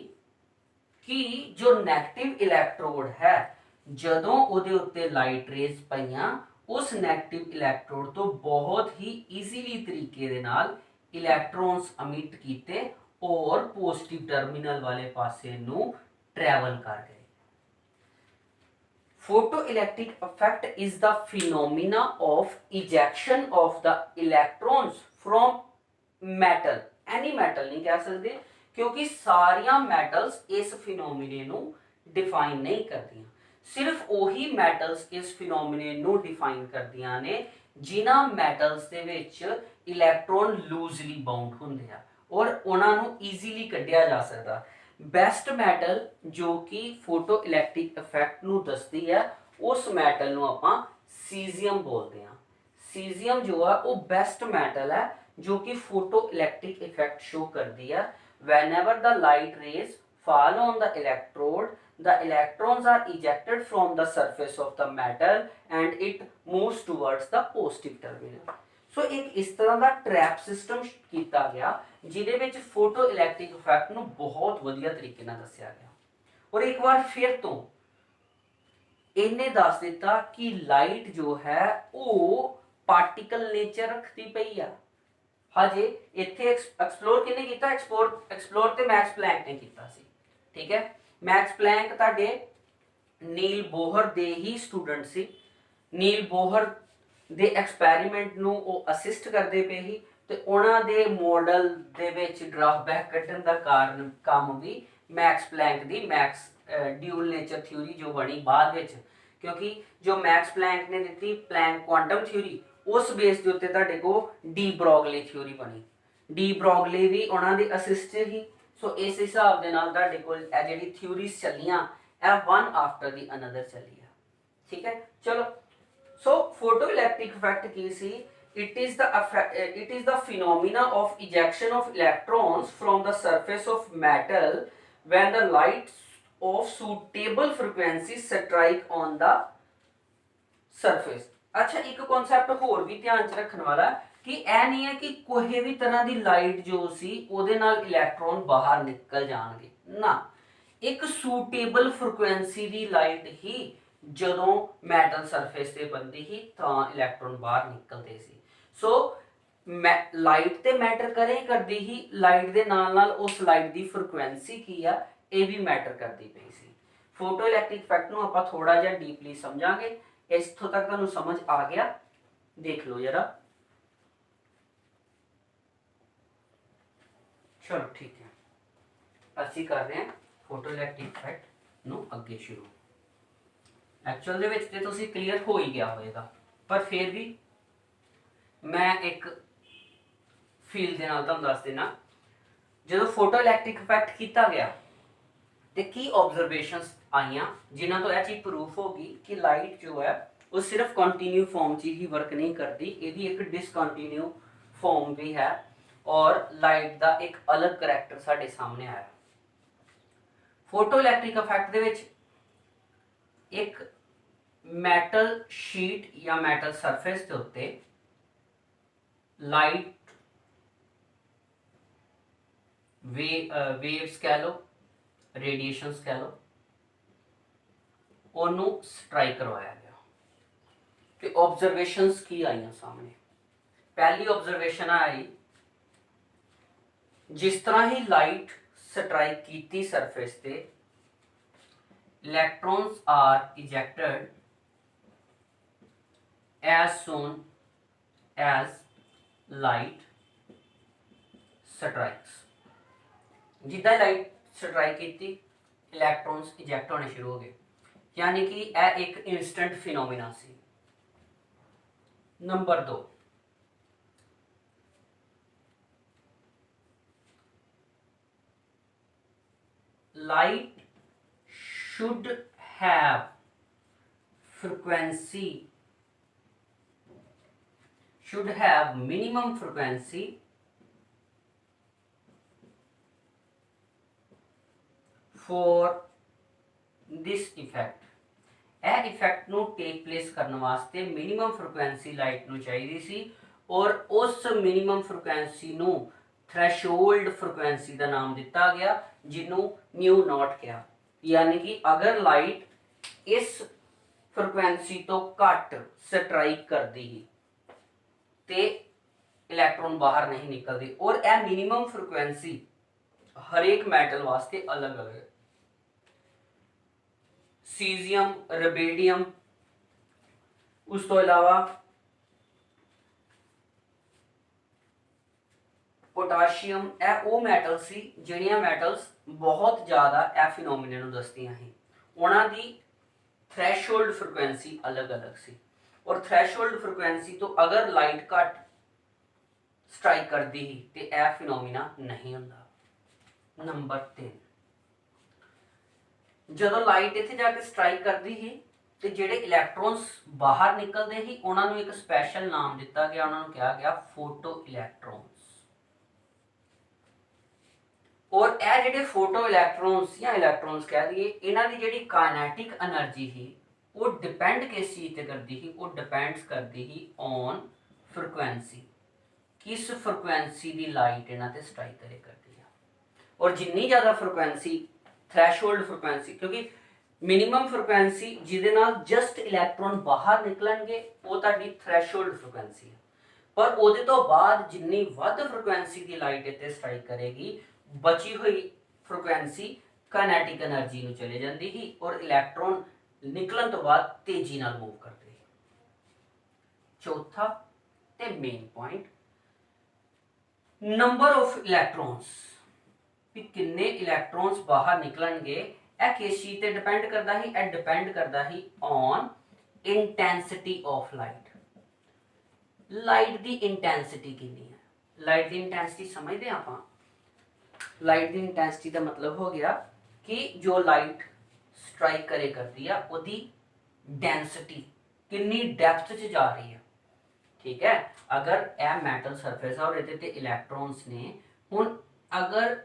कि जो नैगेटिव इलैक्ट्रोड है, जदों ਉਹਦੇ ਉੱਤੇ लाइट रेज पईयां, उस नैगेटिव इलैक्ट्रोड तो बहुत ही ईजीली तरीके दे नाल इलैक्ट्रॉन्स अमिट कीते और पॉजिटिव टर्मिनल वाले पासे नू ट्रैवल कर गए। Photo electric effect is the phenomena of ejection of the electrons from metal. Any metal नहीं कह सकते क्योंकि सारिया मेटल्स इस फिनोमिने नू डिफाइन नहीं करदियां। सिर्फ वही मेटल्स इस फिनोमिने नू डिफाइन करदियां ने जिन्हां metals they which electron loosely bound हुंदे आ और उन्होंने ईजीली कढ़िया जा सकता। बेस्ट मैटल जो कि फोटो इलैक्ट्रिक इफेक्ट नू दसदी है, उस मैटल नू आपां सीजियम बोलते हैं। सीजियम जो है वो बेस्ट मैटल है जो कि फोटो इलैक्ट्रिक इफेक्ट शो करती है। whenever the light rays fall on the electrode, the electrons are ejected from the surface of the metal and it moves towards the positive terminal। सो एक इस तरह का trap system किया गया जिहदे विच photo electric effect नूं बहुत वधिया तरीके नाल दस्सिया गया। और एक बार फिर तो इन्हें दस दिता कि लाइट जो है वो पार्टिकल नेचर रखती पई आ। हजे इत्थे एक्सप्लोर किने कीता, एक्सप्लोर ते मैक्स प्लैंक ने कीता सी। ठीक है, मैक्स प्लैंक तुहाडे नील बोहर दे ही स्टूडेंट सी। नील बोहर ਦੇ ਐਕਸਪੈਰੀਮੈਂਟ ਨੂੰ ਉਹ ਅਸਿਸਟ ਕਰਦੇ ਪਏ ਸੀ ਤੇ ਉਹਨਾਂ ਦੇ ਮਾਡਲ ਦੇ ਵਿੱਚ ਡਰਾਬੈਕ ਕੱਢਣ ਦਾ ਕਾਰਨ ਕੰਮ ਵੀ ਮੈਕਸ ਪਲੈਂਕ ਦੀ ਮੈਕਸ ਡਿਊਲ ਨੇਚਰ ਥਿਊਰੀ ਜੋ ਬਣੀ ਬਾਅਦ ਵਿੱਚ, ਕਿਉਂਕਿ ਜੋ ਮੈਕਸ ਪਲੈਂਕ ਨੇ ਦਿੱਤੀ ਪਲੈਂਕ ਕੁਆਂਟਮ ਥਿਊਰੀ, ਉਸ ਬੇਸ ਦੇ ਉੱਤੇ ਤੁਹਾਡੇ ਕੋਲ ਡੀ ਬਰੋਗਲੀ ਥਿਊਰੀ ਬਣੀ। ਡੀ ਬਰੋਗਲੀ ਵੀ ਉਹਨਾਂ ਦੇ ਅਸਿਸਟ ਹੀ। ਸੋ ਇਸ ਹਿਸਾਬ ਦੇ ਨਾਲ ਤੁਹਾਡੇ ਕੋਲ ਇਹ ਜਿਹੜੀ ਥਿਊਰੀਜ਼ ਚੱਲੀਆਂ ਇਹ ਵਨ ਆਫਟਰ ਦੀ ਅਨਦਰ ਚੱਲੀ ਆ। ठीक है चलो। सो फोटो इलेक्ट्रिक इफेक्ट की सी, it is the effect, it is the phenomena of ejection of electrons from the surface of metal when the light of suitable frequency strike on the surface। अच्छा एक concept होर भी ध्यान च रखने वाला कि ਇਹ नहीं है कि कोई भी तरह की लाइट जो सी ਉਹਦੇ ਨਾਲ ਇਲੈਕਟ੍ਰੋਨ ਬਾਹਰ ਨਿਕਲ ਜਾਣਗੇ ਨਾ, ਇੱਕ ਸੂਟੇਬਲ ਫ੍ਰੀਕੁਐਂਸੀ ਦੀ ਲਾਈਟ ਹੀ ਜਦੋਂ ਮੈਟਲ ਸਰਫੇਸ ਤੇ ਬੰਦੀ ਹੀ ਤਾਂ ਇਲੈਕਟ੍ਰੋਨ ਬਾਹਰ ਨਿਕਲਦੇ ਸੀ। ਸੋ ਲਾਈਟ ਤੇ ਮੈਟਰ ਕਰੇ ਕਰਦੀ ਹੀ, ਲਾਈਟ ਦੇ ਨਾਲ ਨਾਲ ਉਸ ਲਾਈਟ ਦੀ ਫ੍ਰੀਕੁਐਂਸੀ ਕੀ ਆ ਇਹ ਵੀ ਮੈਟਰ ਕਰਦੀ ਪਈ ਸੀ। ਫੋਟੋ ਇਲੈਕਟ੍ਰਿਕ ਇਫੈਕਟ ਨੂੰ ਆਪਾਂ ਥੋੜਾ ਜਿਹਾ ਡੀਪਲੀ ਸਮਝਾਂਗੇ। ਇੱਥੋਂ ਤੱਕ ਤੁਹਾਨੂੰ ਸਮਝ ਆ ਗਿਆ? ਦੇਖ ਲਓ ਜਰਾ। ਚਲੋ ਠੀਕ ਹੈ, ਅਸੀਂ ਕਰ ਰਹੇ ਹਾਂ ਫੋਟੋ ਇਲੈਕਟ੍ਰਿਕ ਇਫੈਕਟ ਨੂੰ ਅੱਗੇ ਸ਼ੁਰੂ। ਐਕਚੁਅਲ ਦੇ ਵਿੱਚ ਤੇ ਤੁਸੀਂ ਕਲੀਅਰ ਹੋ ਹੀ ਗਿਆ ਹੋਵੇਗਾ, ਪਰ ਫਿਰ ਵੀ ਮੈਂ ਇੱਕ ਫੀਲ ਦੇ ਨਾਲ ਤੁਹਾਨੂੰ ਦੱਸ ਦੇਣਾ। ਜਦੋਂ ਫੋਟੋ ਇਲੈਕਟ੍ਰਿਕ ਇਫੈਕਟ ਕੀਤਾ ਗਿਆ ਤੇ ਕੀ ਆਬਜ਼ਰਵੇਸ਼ਨਸ ਆਈਆਂ ਜਿਨ੍ਹਾਂ ਤੋਂ ਇਹ ਚੀਜ਼ ਪ੍ਰੂਫ ਹੋ ਗਈ ਕਿ ਲਾਈਟ ਜੋ ਹੈ ਉਹ ਸਿਰਫ ਕੰਟੀਨਿਊ ਫਾਰਮ 'ਚ ਹੀ ਵਰਕ ਨਹੀਂ ਕਰਦੀ, ਇਹਦੀ ਇੱਕ ਡਿਸਕੰਟੀਨਿਊ ਫਾਰਮ ਵੀ ਹੈ ਔਰ ਲਾਈਟ ਦਾ ਇੱਕ ਅਲੱਗ ਕਰੈਕਟਰ ਸਾਡੇ ਸਾਹਮਣੇ ਆਇਆ। ਫੋਟੋ ਇਲੈਕਟ੍ਰਿਕ ਇਫੈਕਟ ਦੇ ਵਿੱਚ ਇੱਕ ਮੈਟਲ ਸ਼ੀਟ ਜਾਂ ਮੈਟਲ ਸਰਫੇਸ ਦੇ ਉੱਤੇ ਲਾਈਟ ਵੇਵਸ ਕਹਿ ਲਓ, ਰੇਡੀਏਸ਼ਨਸ ਕਹਿ ਲਓ, ਉਹਨੂੰ ਸਟ੍ਰਾਈਕ ਕਰਵਾਇਆ ਗਿਆ ਤੇ ਆਬਜ਼ਰਵੇਸ਼ਨਸ ਕੀ ਆਈਆਂ ਸਾਹਮਣੇ। ਪਹਿਲੀ ਆਬਜ਼ਰਵੇਸ਼ਨ ਆਈ, ਜਿਸ ਤਰ੍ਹਾਂ ਹੀ ਲਾਈਟ ਸਟ੍ਰਾਈਕ ਕੀਤੀ ਸਰਫੇਸ ਤੇ, ਇਲੈਕਟ੍ਰॉन्स are ejected as soon as light strikes। ਜਿੱਦਾਂ ਲਾਈਟ ਸਟ੍ਰਾਈਕ ਕੀਤੀ ਇਲੈਕਟ੍ਰॉन्स ਇਜੈਕਟ ਹੋਣੇ ਸ਼ੁਰੂ ਹੋ ਗਏ, यानी कि यह एक इंस्टेंट फिनोमिना सी। Number 2, light should have frequency, should have minimum frequency for this effect. ਇਹ ਇਫੈਕਟ ਨੂੰ ਟੇਕ ਪਲੇਸ ਕਰਨ ਵਾਸਤੇ ਮਿਨੀਮਮ ਫ੍ਰੀਕੁਐਂਸੀ ਲਾਈਟ ਨੂੰ ਚਾਹੀਦੀ ਸੀ ਔਰ ਉਸ ਮਿਨੀਮਮ ਫ੍ਰੀਕੁਐਂਸੀ ਨੂੰ ਥ੍ਰੈਸ਼ੋਲਡ ਫ੍ਰੀਕੁਐਂਸੀ ਦਾ ਨਾਮ ਦਿੱਤਾ ਗਿਆ, ਜਿਹਨੂੰ ਨਿਊ ਨॉट ਕਿਹਾ। ਯਾਨੀ ਕਿ ਅਗਰ ਲਾਈਟ ਇਸ ਫ੍ਰੀਕੁਐਂਸੀ ਤੋਂ ਘੱਟ ਸਟ੍ਰਾਈਕ ਕਰਦੀ ਹੀ ਤੇ ਇਲੈਕਟ੍ਰੋਨ ਬਾਹਰ ਨਹੀਂ ਨਿਕਲਦੇ। ਔਰ ਇਹ ਮਿਨੀਮਮ ਫ੍ਰੀਕੁਐਂਸੀ ਹਰੇਕ ਮੈਟਲ ਵਾਸਤੇ ਅਲੱਗ-ਅਲੱਗ ਹੈ। ਸੀਜ਼ੀਅਮ, ਰਬੇਡੀਅਮ, ਉਸ ਤੋਂ ਇਲਾਵਾ ਪੋਟਾਸ਼ੀਅਮ, ਇਹ ਉਹ ਮੈਟਲ ਸੀ ਜਿਹੜੀਆਂ ਮੈਟਲਸ ਬਹੁਤ ਜ਼ਿਆਦਾ ਇਹ ਫਿਨੋਮੀਨਾ ਨੂੰ ਦੱਸਦੀਆਂ ਸੀ। ਉਹਨਾਂ ਦੀ ਥ੍ਰੈਸ਼ੋਲਡ ਫ੍ਰੀਕੁਐਂਸੀ ਅਲੱਗ-ਅਲੱਗ ਸੀ ਔਰ ਥ੍ਰੈਸ਼ੋਲਡ ਫ੍ਰੀਕੁਐਂਸੀ ਤੋਂ ਅਗਰ ਲਾਈਟ ਘੱਟ ਸਟ੍ਰਾਈਕ ਕਰਦੀ ਹੀ ਤੇ ਇਹ ਫਿਨੋਮੀਨਾ ਨਹੀਂ ਹੁੰਦਾ। ਨੰਬਰ 3, ਜਦੋਂ ਲਾਈਟ ਇੱਥੇ ਜਾ ਕੇ ਸਟ੍ਰਾਈਕ ਕਰਦੀ ਸੀ ਤੇ ਜਿਹੜੇ ਇਲੈਕਟ੍ਰॉन्स ਬਾਹਰ ਨਿਕਲਦੇ ਸੀ ਉਹਨਾਂ ਨੂੰ ਇੱਕ ਸਪੈਸ਼ਲ ਨਾਮ ਦਿੱਤਾ ਗਿਆ, ਉਹਨਾਂ ਨੂੰ ਕਿਹਾ ਗਿਆ ਫੋਟੋ ਇਲੈਕਟ੍ਰॉन्स। ਔਰ ਇਹ ਜਿਹੜੇ ਫੋਟੋ ਇਲੈਕਟ੍ਰॉन्स ਜਾਂ ਇਲੈਕਟ੍ਰॉन्स ਕਹਿ ਦਈਏ, ਇਹਨਾਂ ਦੀ ਜਿਹੜੀ ਕਾਇਨੈਟਿਕ એનર્ਜੀ ਸੀ ਉਹ ਡਿਪੈਂਡ ਕਿਸ ਚੀਜ਼ ਤੇ ਕਰਦੀ ਸੀ? ਉਹ ਡਿਪੈਂਡਸ ਕਰਦੀ ਸੀ ਔਨ ਫ੍ਰੀਕੁਐਂਸੀ, ਕਿਸ ਫ੍ਰੀਕੁਐਂਸੀ ਦੀ ਲਾਈਟ ਇਹਨਾਂ ਤੇ ਸਟ੍ਰਾਈਕ ਕਰੇ ਕਰਦੀ ਆ। ਔਰ ਜਿੰਨੀ ਜ਼ਿਆਦਾ ਫ੍ਰੀਕੁਐਂਸੀ ਥ੍ਰੈਸ਼ੋਲਡ ਫ੍ਰੀਕੁਐਂਸੀ, ਕਿਉਂਕਿ ਮਿਨੀਮਮ ਫ੍ਰੀਕੁਐਂਸੀ ਜਿਹਦੇ ਨਾਲ ਜਸਟ ਇਲੈਕਟ੍ਰੋਨ ਬਾਹਰ ਨਿਕਲਣਗੇ ਉਹ ਤੁਹਾਡੀ ਥ੍ਰੈਸ਼ੋਲਡ ਫ੍ਰੀਕੁਐਂਸੀ ਹੈ, ਪਰ ਉਹਦੇ ਤੋਂ ਬਾਅਦ ਜਿੰਨੀ ਵੱਧ ਫ੍ਰੀਕੁਐਂਸੀ ਦੀ ਲਾਈਟ ਇੱਥੇ ਸਟ੍ਰਾਈਕ ਕਰੇਗੀ, ਬਚੀ ਹੋਈ ਫ੍ਰੀਕੁਐਂਸੀ ਕਾਇਨੈਟਿਕ એનર્ਜੀ ਨੂੰ ਚਲੇ ਜਾਂਦੀ ਹੀ ਔਰ ਇਲੈਕਟ੍ਰੋਨ ਨਿਕਲਣ ਤੋਂ ਬਾਅਦ ਤੇਜ਼ੀ ਨਾਲ ਮੂਵ ਕਰਦੇ। ਚੌਥਾ ਤੇ ਮੇਨ ਪੁਆਇੰਟ, ਨੰਬਰ ਆਫ ਇਲੈਕਟ੍ਰॉन्स, ਵੀ ਕਿੰਨੇ ਇਲੈਕਟ੍ਰॉन्स ਬਾਹਰ ਨਿਕਲਣਗੇ ਇਹ ਕਿਸ ਚੀਜ਼ ਤੇ ਡਿਪੈਂਡ ਕਰਦਾ ਹੀ? ਇਹ ਡਿਪੈਂਡ ਕਰਦਾ ਹੀ on intensity of light. Light ਦੀ ਇੰਟੈਂਸਿਟੀ ਕਿੰਨੀ ਹੈ? ਲਾਈਟ ਦੀ ਇੰਟੈਂਸਿਟੀ ਸਮਝਦੇ ਆਪਾਂ। ਲਾਈਟ ਦੀ ਇੰਟੈਂਸਿਟੀ ਦਾ ਮਤਲਬ ਹੋ ਗਿਆ ਕਿ ਜੋ ਲਾਈਟ ਸਟ੍ਰਾਈਕ ਕਰੇ ਕਰਦੀ ਆ ਉਹਦੀ डेंसिटी कितनी डेप्थ च जा रही है। ठीक है, अगर यह मैटल सरफेस है और ये इलैक्ट्रॉन्स ने हुण अगर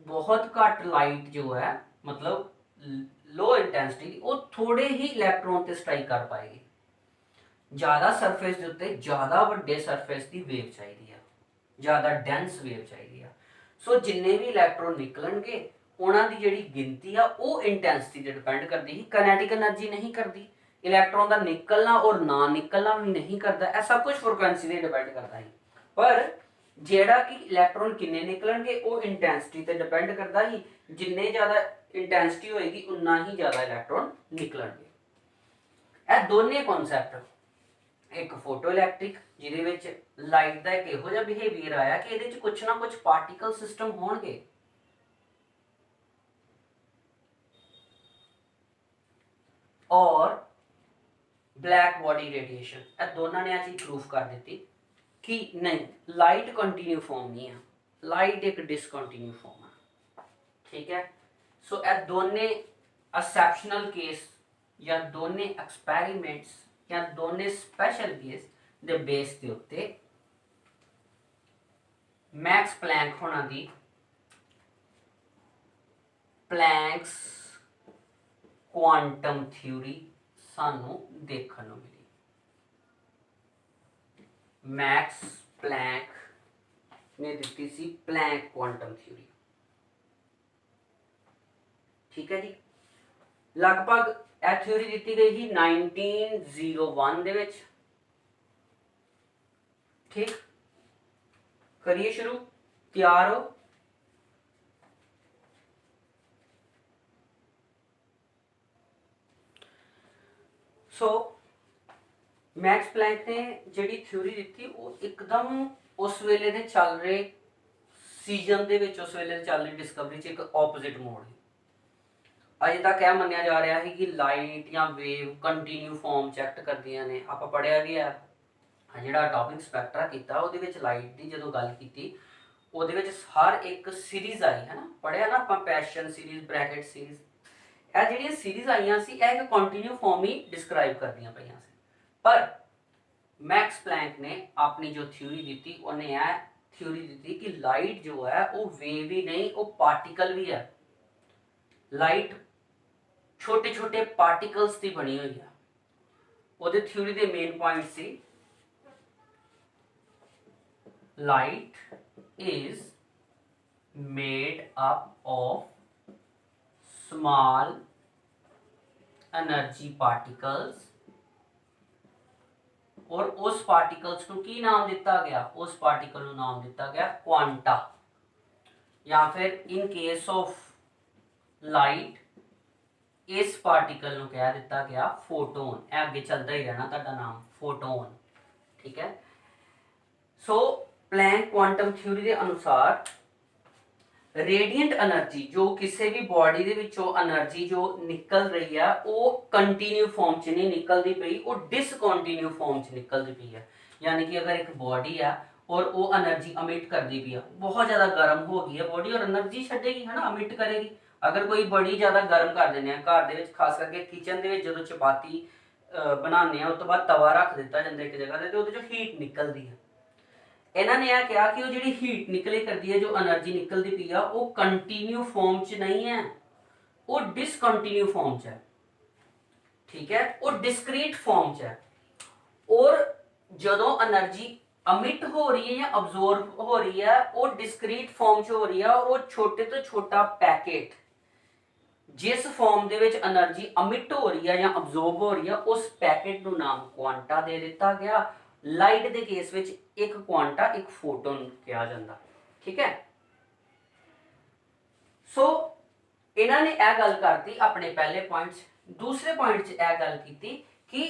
बहुत घट लाइट जो है मतलब लो इंटेंसिटी वो थोड़े ही इलैक्ट्रॉन ते स्ट्राइक कर पाएगी। ज़्यादा सरफेस के उत्ते ज़्यादा वड्डे सरफेस की वेव चाहिए, ज़्यादा डेंस वेव चाहिए। सो जिन्ने भी इलैक्ट्रॉन निकलणगे उन्हां दी जिहड़ी गिनती आ वो इंटेंसिटी ते डिपेंड करती ही, काइनेटिक एनर्जी नहीं करती। इलैक्ट्रॉन का निकलना और ना निकलना भी नहीं करता, यह सब कुछ फ्रिक्वेंसी से डिपेंड करता है। पर जेड़ा कि इलैक्ट्रॉन किन्ने निकलणगे वो इंटेंसिटी ते डिपेंड करता ही, जिन्ने ज़्यादा इंटेंसिटी होएगी उन्ना ही ज़्यादा इलैक्ट्रॉन निकलणगे। यह दोने कॉन्सैप्ट, एक फोटो इलैक्ट्रिक जिहदे विच लाइट का एक इहो जिहा बिहेवियर आया कि इहदे च कुछ ना कुछ पार्टिकल सिस्टम होणगे, और ब्लैक बॉडी रेडिएशन, यह दोनों ने चीज प्रूफ कर दी कि नहीं लाइट कंटिन्यू फॉर्म नहीं है, लाइट एक डिसकंटिन्यू फॉर्म है। ठीक है, सो यह दोने एक्सेप्शनल केस या दोने एक्सपेरिमेंट्स या दोने स्पेशल केस दे बेस के उत्ते मैक्स प्लैंक होना दी प्लैंक्स क्वांटम थ्योरी सानू देखने को मिली। मैक्स प्लैंक ने दी सी प्लैंक क्वांटम थ्योरी। ठीक है जी, लगभग यह थ्योरी दी गई थी 1901 दे विच। ठीक, करिए शुरू, तैयार हो? सो मैक्स प्लैंक ने जिहड़ी थ्योरी दी वो एकदम उस वेले दे चल रहे सीजन दे विच, उस वेले चल रही डिस्कवरी च एक ऑपोजिट मोड है। अजे तक यह मन्निया जा रहा है कि लाइट या वेव कंटिन्यू फॉर्म च एक्ट करदियां ने। आपां पढ़िया भी है जिहड़ा टॉपिक स्पैक्ट्रा कीता उहदे विच लाइट की जदों गल कीती उहदे विच हर एक सीरीज आई है ना, पढ़िया ना आपां पैशन सीरीज, ब्रैकेट सीरीज, यह जिहड़ियां सीरीज आईयां सी एक कंटिन्यू फॉर्म ही डिस्क्राइब करदियां पईयां सी। पर मैक्स प्लैंक ने अपनी जो थ्योरी दी उन्हें यह थ्योरी दी कि लाइट जो है वो वेव ही नहीं, वो पार्टिकल भी है। लाइट छोटे छोटे पार्टिकल्स की बनी हुई है। वो थ्योरी के मेन पॉइंट सी light is made up of small energy particles, और उस पार्टिकल्स को की नाम दिता गया, उस पार्टिकल को नाम दिता गया क्वांटा, या फिर इन केस ऑफ लाइट इस पार्टिकल को कह दिता गया फोटोन। यह आगे चलता ही रहना तुहाडा नाम फोटोन। ठीक है, सो प्लैंक क्वांटम थ्योरी के अनुसार रेडिएंट एनर्जी जो किसी भी बॉडी के विचों एनर्जी जो निकल रही है वो कंटिन्यू फॉर्म च नहीं निकलती पई, वो डिसकंटिन्यू फॉर्म च निकलती पई है। यानी कि अगर एक बॉडी है और वो एनर्जी अमिट करती पई है, बहुत ज़्यादा गर्म हो गई है बॉडी और एनर्जी छड्डेगी है ना, अमिट करेगी। अगर कोई बड़ी ज़्यादा गर्म कर देने घर दे विच, खास करके किचन दे विच जदों चपाती बनाने उस तो बाद तवा रख दिता जाता एक जगह ते उहदे चों हीट निकलती है। इन्होंने यह कहा कि वो जी हीट निकले करती है, जो एनर्जी निकलती पी है वो कंटिन्यू फॉर्म च नहीं है, वो डिसकंटिन्यू फॉर्म च है। ठीक है, वो डिस्क्रीट फॉर्म च है। और जदों एनर्जी अमिट हो रही है या अब्जॉर्ब हो रही है वो डिस्क्रीट फॉर्म च हो रही है, और वो छोटे तो छोटा पैकेट जिस फॉर्म दे विच एनर्जी अमिट हो रही है या अब्जॉर्ब हो रही है उस पैकेट नूं नाम क्वांटा दे दिता गया। लाइट के केस विच एक क्वांटा एक फोटोन कहा जाता। ठीक है, सो इन्होंने यह गल करती अपने पहले पॉइंट। दूसरे पॉइंट यह गल की कि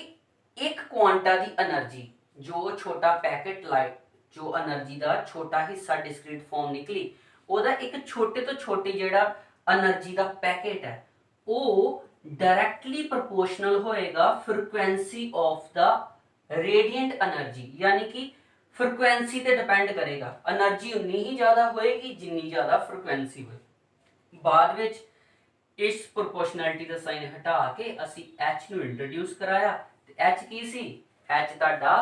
एक क्वांटा की एनर्जी जो छोटा पैकेट लाइट जो एनर्जी का छोटा हिस्सा डिस्क्रीट फॉर्म निकली वह एक छोटे तो छोटे जिहड़ा एनर्जी का पैकेट है वो डायरेक्टली प्रोपोर्शनल होएगा frequency of the radiant energy, यानी कि फ्रीक्वेंसी पे डिपेंड करेगा। एनर्जी उन्नी ही ज़्यादा होएगी जिन्नी ज़्यादा फ्रीक्वेंसी होए। बाद विच इस प्रोपोर्शनैलिटी का साइन हटा के असी एच नू इंट्रोड्यूस कराया। एच की सी, एच तुहाडा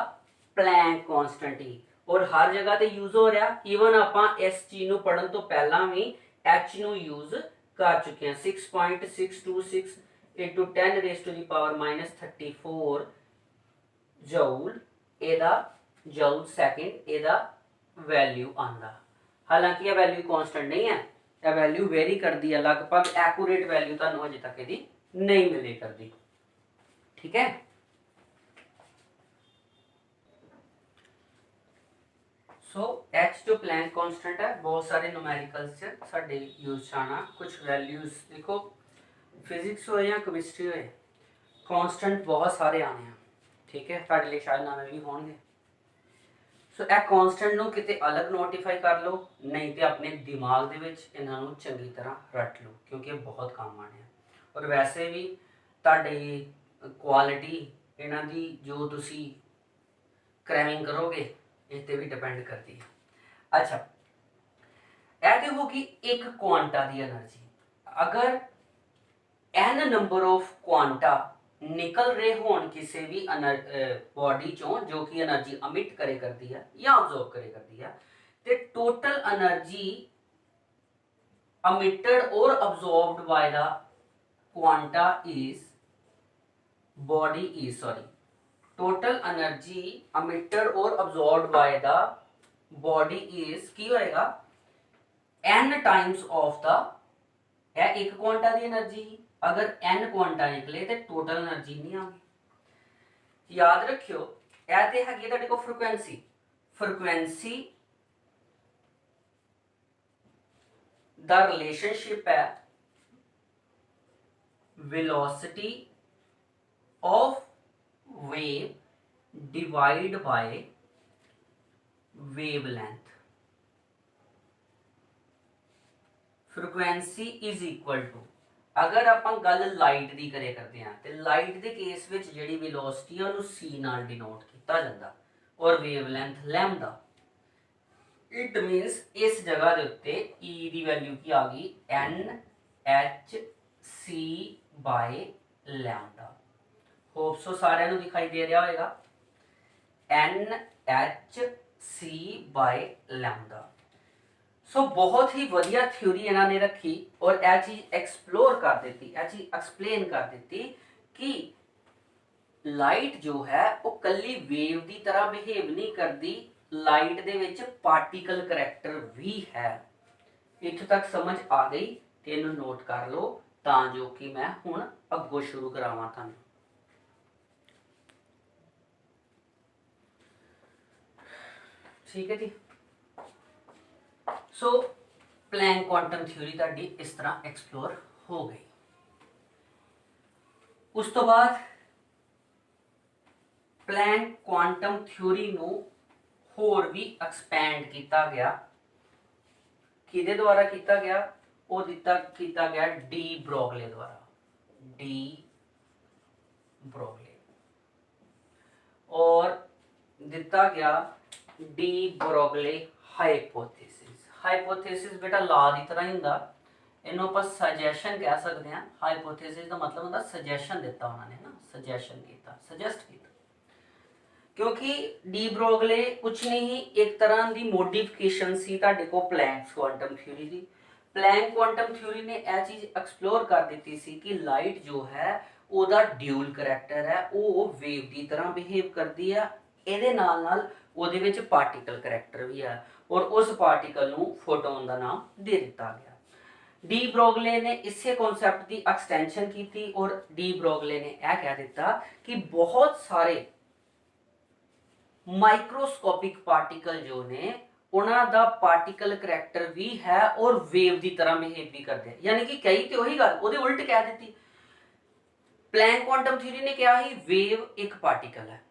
प्लैंक कांस्टेंट ही, और हर जगह ते यूज हो रहा। ईवन आपां इस चीज नू पढ़न तो पहला भी एच नू यूज कर चुके हैं। 6.626 into 10 raise to the power -34 joule एदा जूल सेकंड एदा वैल्यू आंदा। हालांकि यह वैल्यू कांस्टेंट नहीं है, यह वैल्यू वेरी करती है, लगभग एक्यूरेट वैल्यू तुहानू अजे तक इहदी नहीं मिले करती। ठीक है, सो एच जो प्लैंक कांस्टेंट है, बहुत सारे न्यूमेरिकल्स साडे यूज आना। कुछ वैल्यूज देखो, फिजिक्स हो या केमिस्ट्री हो, कांस्टेंट बहुत सारे आने हैं। ठीक है, तुहाडे लिए शायद नवे भी होणगे। सो ए कांस्टेंट नू किते अलग नोटिफाई कर लो, नहीं तो अपने दिमाग दे विच इन्हां नू चंगी तरह रट लो, क्योंकि बहुत काम आने हैं। और वैसे भी तुहाडी क्वालिटी इन्हां दी जो तुसी क्रैमिंग करोगे इस पर भी डिपेंड करती है। अच्छा, यह देखो कि एक क्वांटा दी एनर्जी, अगर n नंबर ऑफ क्वांटा निकल रहे होन किसी भी बॉडी चों जो कि एनर्जी अमिट करे करती है या ऑब्जॉर्व करे करती है, तो total energy emitted or absorbed by the quanta is body is total energy emitted or absorbed by the body is की होएगा n times of the, यह एक क्वांटा दी एनर्जी, अगर n क्वांटा निकले तो टोटल एनर्जी नहीं आगी। याद रखियो यह तो हैगी तुहाडे कोल फ्रीक्वेंसी, फ्रीक्वेंसी द रिलेशनशिप है velocity of wave divide by wavelength. Frequency is equal to, अगर आप गल लाइट की करे करते हैं तो लाइट के केस में जी वेलोसिटी है उन्होंने सी नाल डिनोट किया जाता और वेवलेंथ लैम्डा। इट मीनस इस जगह के उत्ते ई की वैल्यू की आ गई N H C by lambda. Hope so सारे दिखाई दे रहा होगा, N H C by lambda. So बहुत ही वधिया थ्योरी इन्होंने रखी और यह चीज एक्सप्लोर कर दी, यह चीज एक्सप्लेन कर दी कि लाइट जो है वो कली वेव की तरह बिहेव नहीं करती, light they which particle character भी है। इत्थे तक समझ आ गई तो इन्हू नोट कर लो तां जो कि मैं हुण अगों शुरू करावां तुहानू। ठीक है जी। सो प्लैंक क्वांटम थ्योरी तुहाडी इस तरह एक्सप्लोर हो गई। उस तो बाद प्लैंक क्वांटम थ्योरी नू होर भी एक्सपैंड किया गया। किहदे द्वारा किया गया? वो किया गया डी ब्रोगले द्वारा, डी ब्रोगले, और दिता गया डी ब्रोगले हाइपोथेसिस। हाइपोथेसिस बेटा ला की तरह ही होंदा, इन्हों आप सजैशन कह सकते हैं। हाइपोथेसिस का मतलब होता सजैशन दिता उन्होंने ना, सजैशन किया, सजैस्ट किया। क्योंकि डी ब्रोगले कुछ नहीं, एक तरह की मोडिफिकेशन सी तुहाडे को प्लैंक क्वांटम थ्योरी की। प्लैंक क्वांटम थ्योरी ने यह चीज एक्सप्लोर कर दी सी कि लाइट जो है ओदा ड्यूल करैक्टर है, वो वेव की तरह बिहेव करती है, ये नाल नाल ओदे विच पार्टिकल करैक्टर भी है, और उस पार्टिकल नू फोटोन का नाम दे दिता गया। डी ब्रोगले ने इसे कॉन्सैप्ट की एक्सटेंशन की थी और डी ब्रोगले ने यह कह दिता कि बहुत सारे माइक्रोस्कोपिक पार्टिकल जो ने उन्होंने पार्टिकल करैक्टर भी है और वेव की तरह बिहेव भी करते हैं। यानी कि कई तो वही गल वो उल्ट कह दी। प्लैंक क्वांटम थ्योरी ने कहा ही वेव एक पार्टिकल है,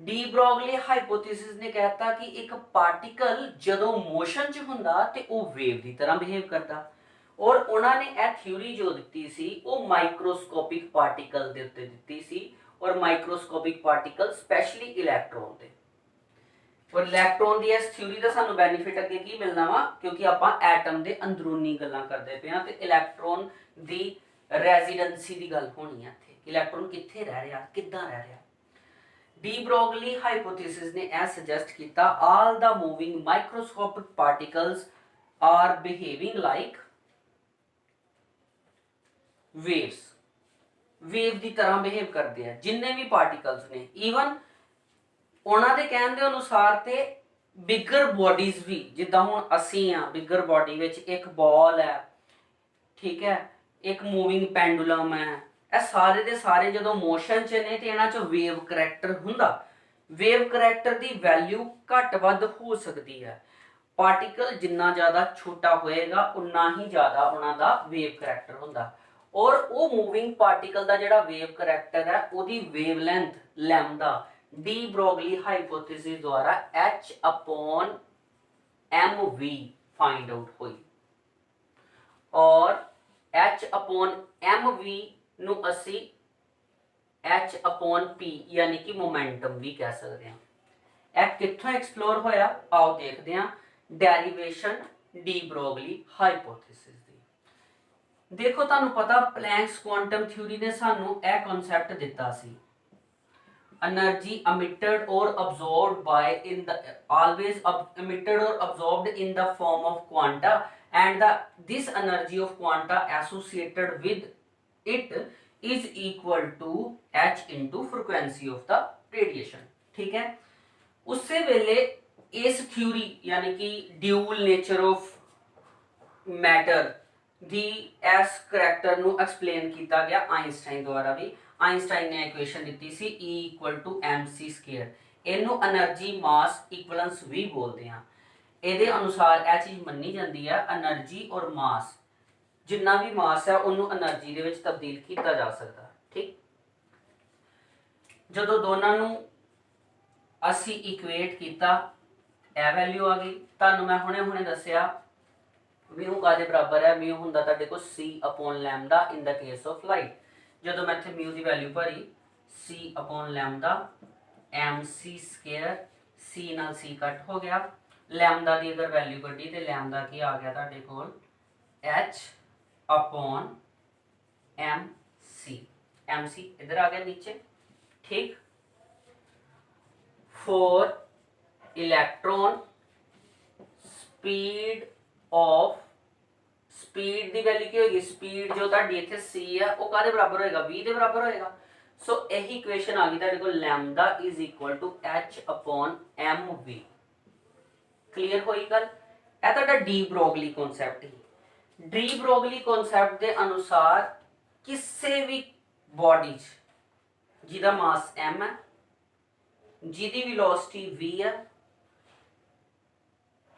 डी ब्रोगले हाइपोथेसिस ने कहता कि एक पार्टिकल जदों मोशन च हुंदा ते वो वेव की तरह बिहेव करता, और उन्होंने यह थ्योरी जो दी सी वो माइक्रोस्कोपिक पार्टिकल दे उत्ते दी सी, और माइक्रोस्कोपिक पार्टिकल स्पैशली इलैक्ट्रॉन थे। और इलैक्ट्रॉन की इस थ्योरी का सानू बेनीफिट अगे की मिलना वा क्योंकि आप एटम के अंदरूनी गल्लां करते पे हाँ, तो इलैक्ट्रॉन की रेजिडेंसी की गल होनी है इत्थे इलैक्ट्रॉन कित्थे रह रहा किद्दां रह रहा। डी ब्रोगली हाइपोथेसिस ने यह सजेस्ट किया all the moving microscopic particles are behaving like waves wave की तरह बिहेव करते हैं जिन्ने भी पार्टिकल्स ने ईवन उन्होंने कहने के अनुसार ते बिगर बॉडीज भी जिदा हूँ असी हाँ बिगर बॉडी में एक बॉल है ठीक है एक मूविंग पेंडुलम है ये सारे दे सारे जो मोशन च ने तो इन्हां च वेव करैक्टर हुंदा वेव करैक्टर की वैल्यू घट वध हो सकती है पार्टिकल जिन्ना ज़्यादा छोटा होएगा उन्ना ही ज़्यादा उन्होंने वेव करैक्टर हुंदा और वो मूविंग पार्टिकल का जिहड़ा वेव करैक्टर है उसकी wavelength lambda de Broglie hypothesis द्वारा h/mv फाइंड आउट हुई और h/mv नु असी h/p यानी कि मोमेंटम भी कह सकते हैं। यह कित्थों एक्सप्लोर होया आओ देखते हैं डेरिवेशन डी ब्रोगली हाइपोथेसिस दी। देखो तुहानू पता प्लैंक्स क्वांटम थ्योरी ने सानू यह कॉन्सैप्ट दिता सी energy emitted or absorbed by in the always emitted or absorbed in the form of quanta and this energy of quanta associated with it is equal to h into frequency of the radiation। ठीक है उससे वेले इस theory यानी कि dual nature of matter the S character नु explain किया गया आइंस्टाइन द्वारा भी। आइंस्टाइन ने इक्वेशन दी सी E = mc स्क्वायर इनू एनर्जी मास इक्वलेंस भी बोलते हैं। ਇਹਦੇ अनुसार यह चीज़ मन्नी जाती है एनर्जी और मास जिन्ना भी मास है उन्होंने एनर्जी दे विच तब्दील किया जा सकता। ठीक जो दोनों असी इक्वेट किया यह वैल्यू आ गई तुहानू मैं हुणे हुणे दस्सिया म्यू कादे बराबर है म्यू हुंदा तुहाडे कोल c/λ in the case of light जो मैं इत्थे म्यू की वैल्यू भरी c/λ mc स्क्वायर c नाल c कट हो गया लैम्डा की अगर वैल्यू कड्ढी तो लैम्डा की आ गया तुहाडे कोल h/mc mc इधर आ गया नीचे। ठीक for electron speed of speed की वैल्यू की होगी स्पीड जो तुहाडी इत्थे c है वो कादे बराबर होएगा v के बराबर होएगा। सो यही इक्वेशन आ गई तुहाडे कोल lambda is equal to h/mv। Clear होई गल यह तुहाडा डी ब्रोगली कॉन्सैप्ट ही। डी ब्रोगली कॉन्सैप्ट के अनुसार किसी भी बॉडी जिहदा मास m है जिहदी वेलोसिटी v है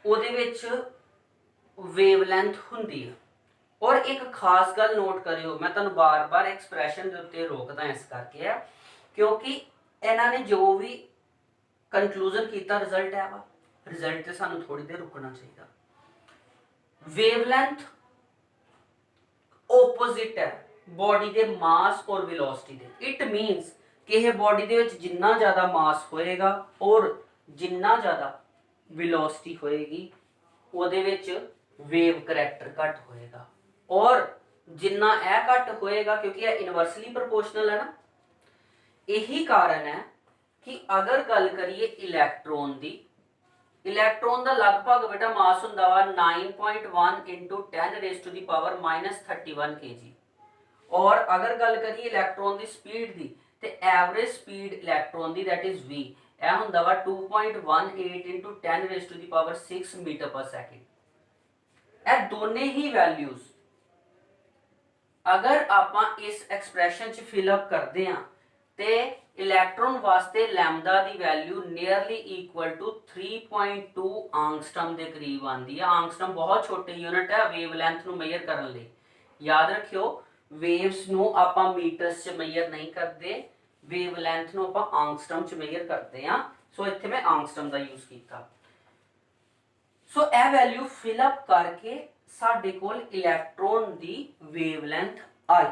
ਉਹਦੇ ਵਿੱਚ वेवलेंथ ਹੁੰਦੀ है। और एक खास गल नोट करियो मैं तुहानू बार बार एक्सप्रैशन के उत्ते रोकदा इस करके है क्योंकि इन्होंने जो भी कंक्लूजन किया रिजल्ट है वा रिजल्ट से सानू थोड़ी देर रुकना चाहिए। वेवलेंथ ओपोजिट है बॉडी के मास और वेलोसिटी के। इट मीनस कि यह बॉडी के जिन्ना ज़्यादा मास होएगा और जिन्ना ज़्यादा वेलोसिटी होएगी ਉਹਦੇ ਵਿੱਚ वेव करैक्टर घट होएगा और जिन्ना यह घट होएगा क्योंकि यह इनवर्सली प्रोपोर्शनल है ना। यही कारण है कि अगर गल करिए इलैक्ट्रॉन की इलैक्ट्रॉन का लगभग बेटा मास हुंदा वा 9.1 इंटू 10⁻⁻31 kg और अगर गल करिए इलैक्ट्रॉन की स्पीड की तो एवरेज स्पीड इलैक्ट्रॉन की दैट इज v यह हुंदा वा 2.18 इंटू 10⁻6 मीटर पर सेकेंड। यह दोने ही वैल्यूज अगर आप इस एक्सप्रैशन च फिलअप करते हैं तो इलैक्ट्रॉन वास्ते लैम्डा की value nearly equal to 3.2 angstrom के करीब आती है। आंगस्ट्रम बहुत छोटी यूनिट है वेवलेंथ नू मेजर करने लई। याद रखियो वेव्स नू आपां मीटर्स च मेजर नहीं करते वेवलेंथ नू आपां आंगस्ट्रम च मेजर करते हैं। सो इत्थे मैं आंगस्ट्रम का यूज किया। सो यह वैल्यू फिलअप करके साडे कोल इलैक्ट्रॉन की वेवलेंथ आई।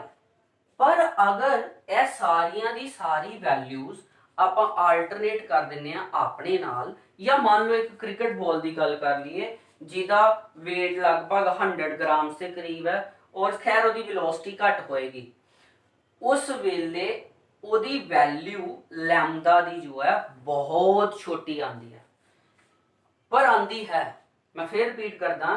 पर अगर यह सारियां दी सारी वैल्यूज आपां आल्टरनेट कर दिंदे आ अपने नाल या मान लो एक क्रिकेट बॉल की गल कर लीए जिहदा वेट लगभग 100 ग्राम के करीब है और खैर उसकी वेलोसिटी घट होएगी, उस वेले ਉਹਦੀ वैल्यू लैम्डा दी जो है बहुत छोटी आती है, पर आती है। मैं फिर रिपीट करदा,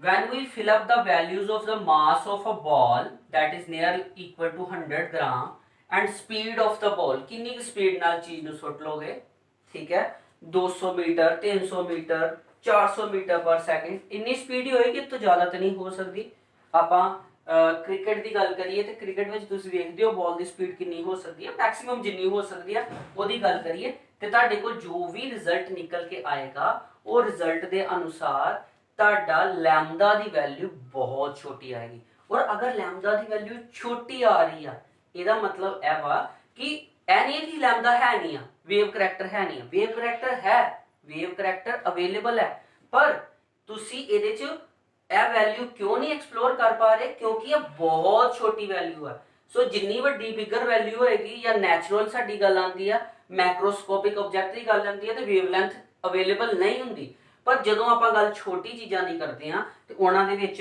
when we fill up the values of the mass of a ball that is near equal to 100 gram and speed of the ball, कितनी स्पीड नाल चीज ਨੂੰ ਸੁੱਟ ਲੋਗੇ, ठीक है, 200 मीटर 300 मीटर 400 मीटर पर सेकंड, इन्नी स्पीड ही होएगी, तो ज़्यादा तो नहीं हो सकती। ਆਪਾਂ क्रिकेट की गल करिए तो क्रिकेट में तुम देखते हो बॉल की स्पीड कितनी हो सकती है, मैक्सीमम जिन्नी हो सकती है वही गल करिए तो तुहाडे कोल जो भी रिजल्ट निकल के आएगा वो रिजल्ट के अनुसार तुहाडा लैम्डा की वैल्यू बहुत छोटी आएगी। और अगर लैम्डा की वैल्यू छोटी आ रही है, इसका मतलब यह वा कि एनी की लैम्डा है नहीं है, वेव करैक्टर है नहीं है, वेव करैक्टर है, वेव करैक्टर अवेलेबल है, पर तुसी इहदे च यह वैल्यू क्यों नहीं एक्सप्लोर कर पा रहे, क्योंकि यह बहुत छोटी वैल्यू है। सो जिन्नी वड्डी बिगर वैल्यू होएगी या नैचुरल साडी गल आंदी है, मैक्रोस्कोपिक ऑब्जेक्ट की गल आंदी है तो वेवलेंथ अवेलेबल नहीं हुंदी, पर जदों आपां गल छोटी चीज़ां दी करदे हां ते उहनां दे विच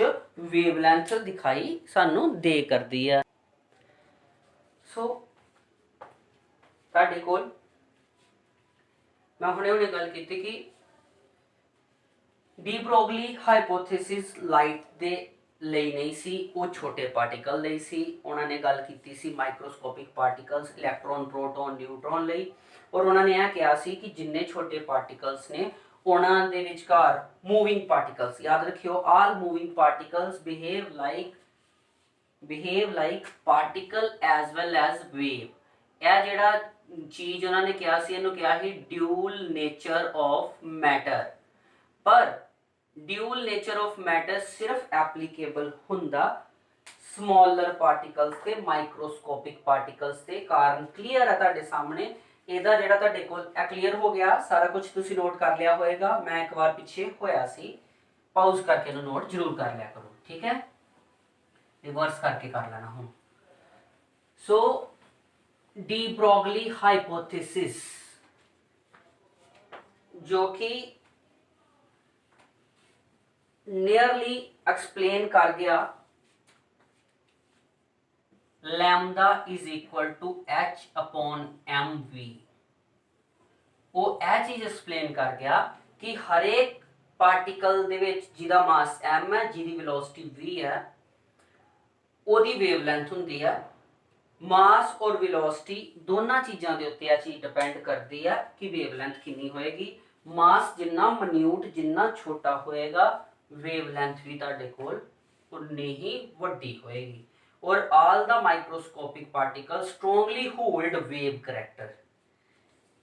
वेवलेंथ दिखाई सानू दे करदी है। सो तुहाडे कोल मैं हुणे गल कीती कि डी ब्रोगली हाइपोथेसिस लाइट दे ਲਈ नहीं सी, वो छोटे पार्टिकल ਲਈ सी। उन्होंने गल की सी microscopic particles electron proton neutron ਲਈ, और उन्होंने यह कहा सी कि जिन्ने छोटे पार्टिकल्स ने उन्होंने दे विचकार मूविंग पार्टिकल्स, याद रखियो all moving particles behave like particle as well as wave. यह जिहड़ा चीज़ उन्होंने कहा सी, इहनूं कहा सी ड्यूल नेचर ऑफ मैटर, पर ड्यूल नेचर ऑफ मैटर सिर्फ एप्लीकेबल हुंदा स्मॉलर पार्टिकल्स ते माइक्रोस्कोपिक पार्टिकल्स के कारण। क्लीयर है तुहाडे सामने, ਇਹਦਾ ਜਿਹੜਾ ਤੁਹਾਡੇ ਕੋਲ क्लीयर हो गया सारा कुछ, तुसी नोट कर लिया होएगा। मैं एक बार पिछे होया सी, पाउज करके इहनूं नोट जरूर कर लिया करो, ठीक है, रिवर्स करके कर लेना हूं। सो डी ब्रोगली हाइपोथेसिस जो कि नियरली एक्सप्लेन कर गया lambda is equal to h upon m v, वो यह चीज एक्सप्लेन कर गया कि हर एक पार्टिकल दे विच जिहदा मास एम है, जिहदी वेलोसिटी वी है, ओदी वेवलेंथ हुंदी है। मास और वेलोसिटी दोनों चीज़ों के उत्ते यह चीज़ डिपेंड करती है कि वेवलेंथ कितनी होएगी। मास जिन्ना मन्यूट जिन्ना छोटा होएगा, वेवलेंथ भी तुहाडे कोल उन्नी ही वड्डी होएगी। और all the microscopic particle strongly hold wave character.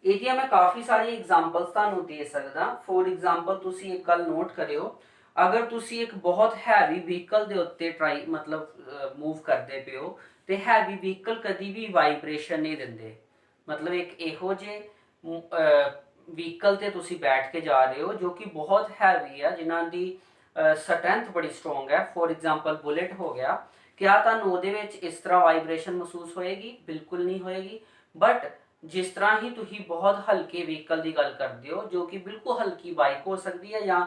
ਇਹਦੀਆਂ मैं काफ़ी सारी एग्जाम्पल्स ਤੁਹਾਨੂੰ दे सकदा। फॉर एग्जाम्पल तुसी एक गल नोट करियो, अगर तुसी एक बहुत हैवी व्हीकल के उत्ते ट्राई मतलब मूव करते पे हो तो हैवी व्हीकल कभी भी वाइब्रेशन नहीं देंदे। मतलब एक इहो जे व्हीकल ते तुसी बैठ के जा रहे हो जो कि बहुत हैवी है, जिन्हां दी स्ट्रेंथ बड़ी स्ट्रोंग है, फॉर एग्जाम्पल बुलेट हो गया, क्या तुहानूं उहदे विच इस तरह वाइब्रेशन महसूस होएगी? बिल्कुल नहीं होएगी। बट जिस तरह ही तुसी बहुत हल्के व्हीकल की गल करते हो, जो कि बिल्कुल हल्की बाइक हो सकती है या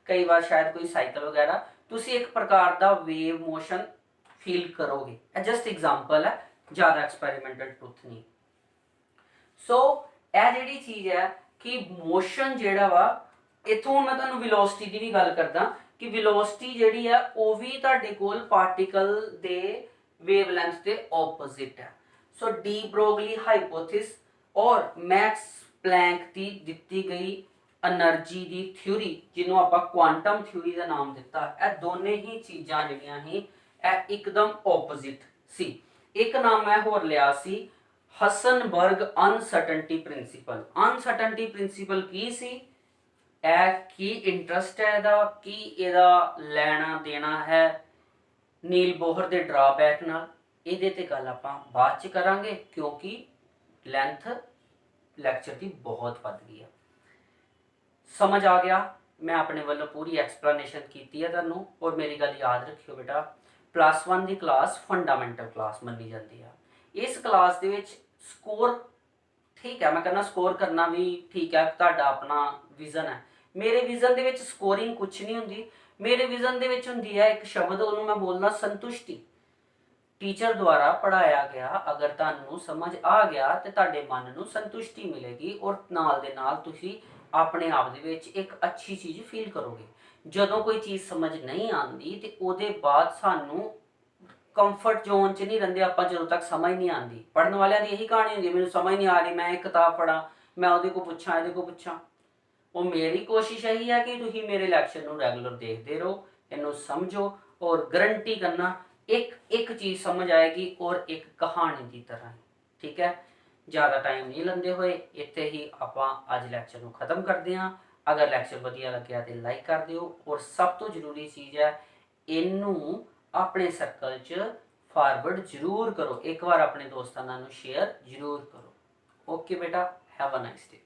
कई बार शायद कोई साइकिल वगैरह, तुसी एक प्रकार का वेव मोशन फील करोगे। जस्ट एग्जाम्पल है, ज़्यादा एक्सपेरिमेंटल ट्रुथ नहीं। सो यह जिहड़ी चीज़ है कि मोशन जिहड़ा वा, इत्थों मैं तुहानूं वेलोसिटी की भी गल करदा कि वेलोसिटी जिहड़ी है वो भी तुहाडे कोल पार्टिकल दे वेवलेंथ के ओपोजिट है। सो डी ब्रोगली हाइपोथेसिस और मैक्स प्लैंक की दिती गई एनर्जी की थ्योरी, जिन्हों आपां क्वांटम थ्योरी का नाम दिता, यह दोनों ही चीज़ां जिहड़ियां ही एकदम ओपोजिट सी। एक नाम मैं होर लिया सी हसनबर्ग अनसर्टनटी प्रिंसीपल। अनसर्टनटी प्रिंसीपल की सी? की इंटरस्ट है इहदा, की इहदा लेना देना है नील बोहर के ड्राबैक नाल, इहदे ते गल आपां बाद च करांगे क्योंकि लेंथ लैक्चर की बहुत वध गई है। समझ आ गया? मैं अपने वालों पूरी एक्सप्लेनेशन की है तुहानूं। और मेरी गल याद रखियो बेटा, +1 की क्लास फंडामेंटल क्लास मनी जाती है। इस क्लास दे विच स्कोर ਠੀਕ ਹੈ, ਮੈਂ ਕਹਿੰਦਾ ਸਕੋਰ ਕਰਨਾ ਵੀ ਠੀਕ ਹੈ, ਤੁਹਾਡਾ ਆਪਣਾ ਵਿਜ਼ਨ ਹੈ। ਮੇਰੇ ਵਿਜ਼ਨ ਦੇ ਵਿੱਚ ਸਕੋਰਿੰਗ ਕੁਛ ਨਹੀਂ ਹੁੰਦੀ। ਮੇਰੇ ਵਿਜ਼ਨ ਦੇ ਵਿੱਚ ਹੁੰਦੀ ਹੈ ਇੱਕ ਸ਼ਬਦ, ਉਹਨੂੰ ਮੈਂ ਬੋਲਣਾ ਸੰਤੁਸ਼ਟੀ। ਟੀਚਰ ਦੁਆਰਾ ਪੜਾਇਆ ਗਿਆ ਅਗਰ ਤੁਹਾਨੂੰ ਸਮਝ ਆ ਗਿਆ ਤੇ ਤੁਹਾਡੇ ਮਨ ਨੂੰ ਸੰਤੁਸ਼ਟੀ ਮਿਲੇਗੀ, ਔਰ ਨਾਲ ਦੇ ਨਾਲ ਤੁਸੀਂ ਆਪਣੇ ਆਪ ਦੇ ਵਿੱਚ ਇੱਕ ਅੱਛੀ ਚੀਜ਼ ਫੀਲ ਕਰੋਗੇ। ਜਦੋਂ ਕੋਈ ਚੀਜ਼ ਸਮਝ ਨਹੀਂ ਆਉਂਦੀ ਤੇ ਉਹਦੇ ਬਾਅਦ ਸਾਨੂੰ ਕੰਫਰਟ ਜ਼ੋਨ 'ਚ ਨਹੀਂ ਰਹਿੰਦੇ ਆਪਾਂ ਜਦੋਂ ਤੱਕ ਸਮਝ ਨਹੀਂ ਆਉਂਦੀ। ਪੜ੍ਹਨ ਵਾਲਿਆਂ ਦੀ ਇਹੀ ਕਹਾਣੀ ਹੁੰਦੀ, ਮੈਨੂੰ ਸਮਝ ਨਹੀਂ ਆ ਰਹੀ, ਮੈਂ ਇੱਕ ਕਿਤਾਬ ਪੜ੍ਹਾਂ, ਮੈਂ ਉਹਦੇ ਕੋਲ ਪੁੱਛਾਂ, ਇਹਦੇ ਕੋਲ ਪੁੱਛਾਂ। ਉਹ ਮੇਰੀ ਕੋਸ਼ਿਸ਼ ਇਹੀ ਹੈ ਕਿ ਤੁਸੀਂ ਮੇਰੇ ਲੈਕਚਰ ਨੂੰ ਰੈਗੂਲਰ ਦੇਖਦੇ ਰਹੋ, ਇਹਨੂੰ ਸਮਝੋ, ਔਰ ਗਰੰਟੀ ਕਰਨਾ ਇੱਕ ਇੱਕ ਚੀਜ਼ ਸਮਝ ਆਏਗੀ, ਔਰ ਇੱਕ ਕਹਾਣੀ ਦੀ ਤਰ੍ਹਾਂ। ਠੀਕ ਹੈ, ज़्यादा टाइम नहीं लेंदे हुए इत्थे ही आपां अज लैक्चर नूं खत्म करते हैं। अगर लैक्चर वधिया लग्या तो लाइक कर दिओ, और सब तो जरूरी चीज़ है इनू अपने सर्कल च फॉरवर्ड जरूर करो, एक बार अपने दोस्तों नाल शेयर जरूर करो। ओके बेटा, हैव अ नाइस डे।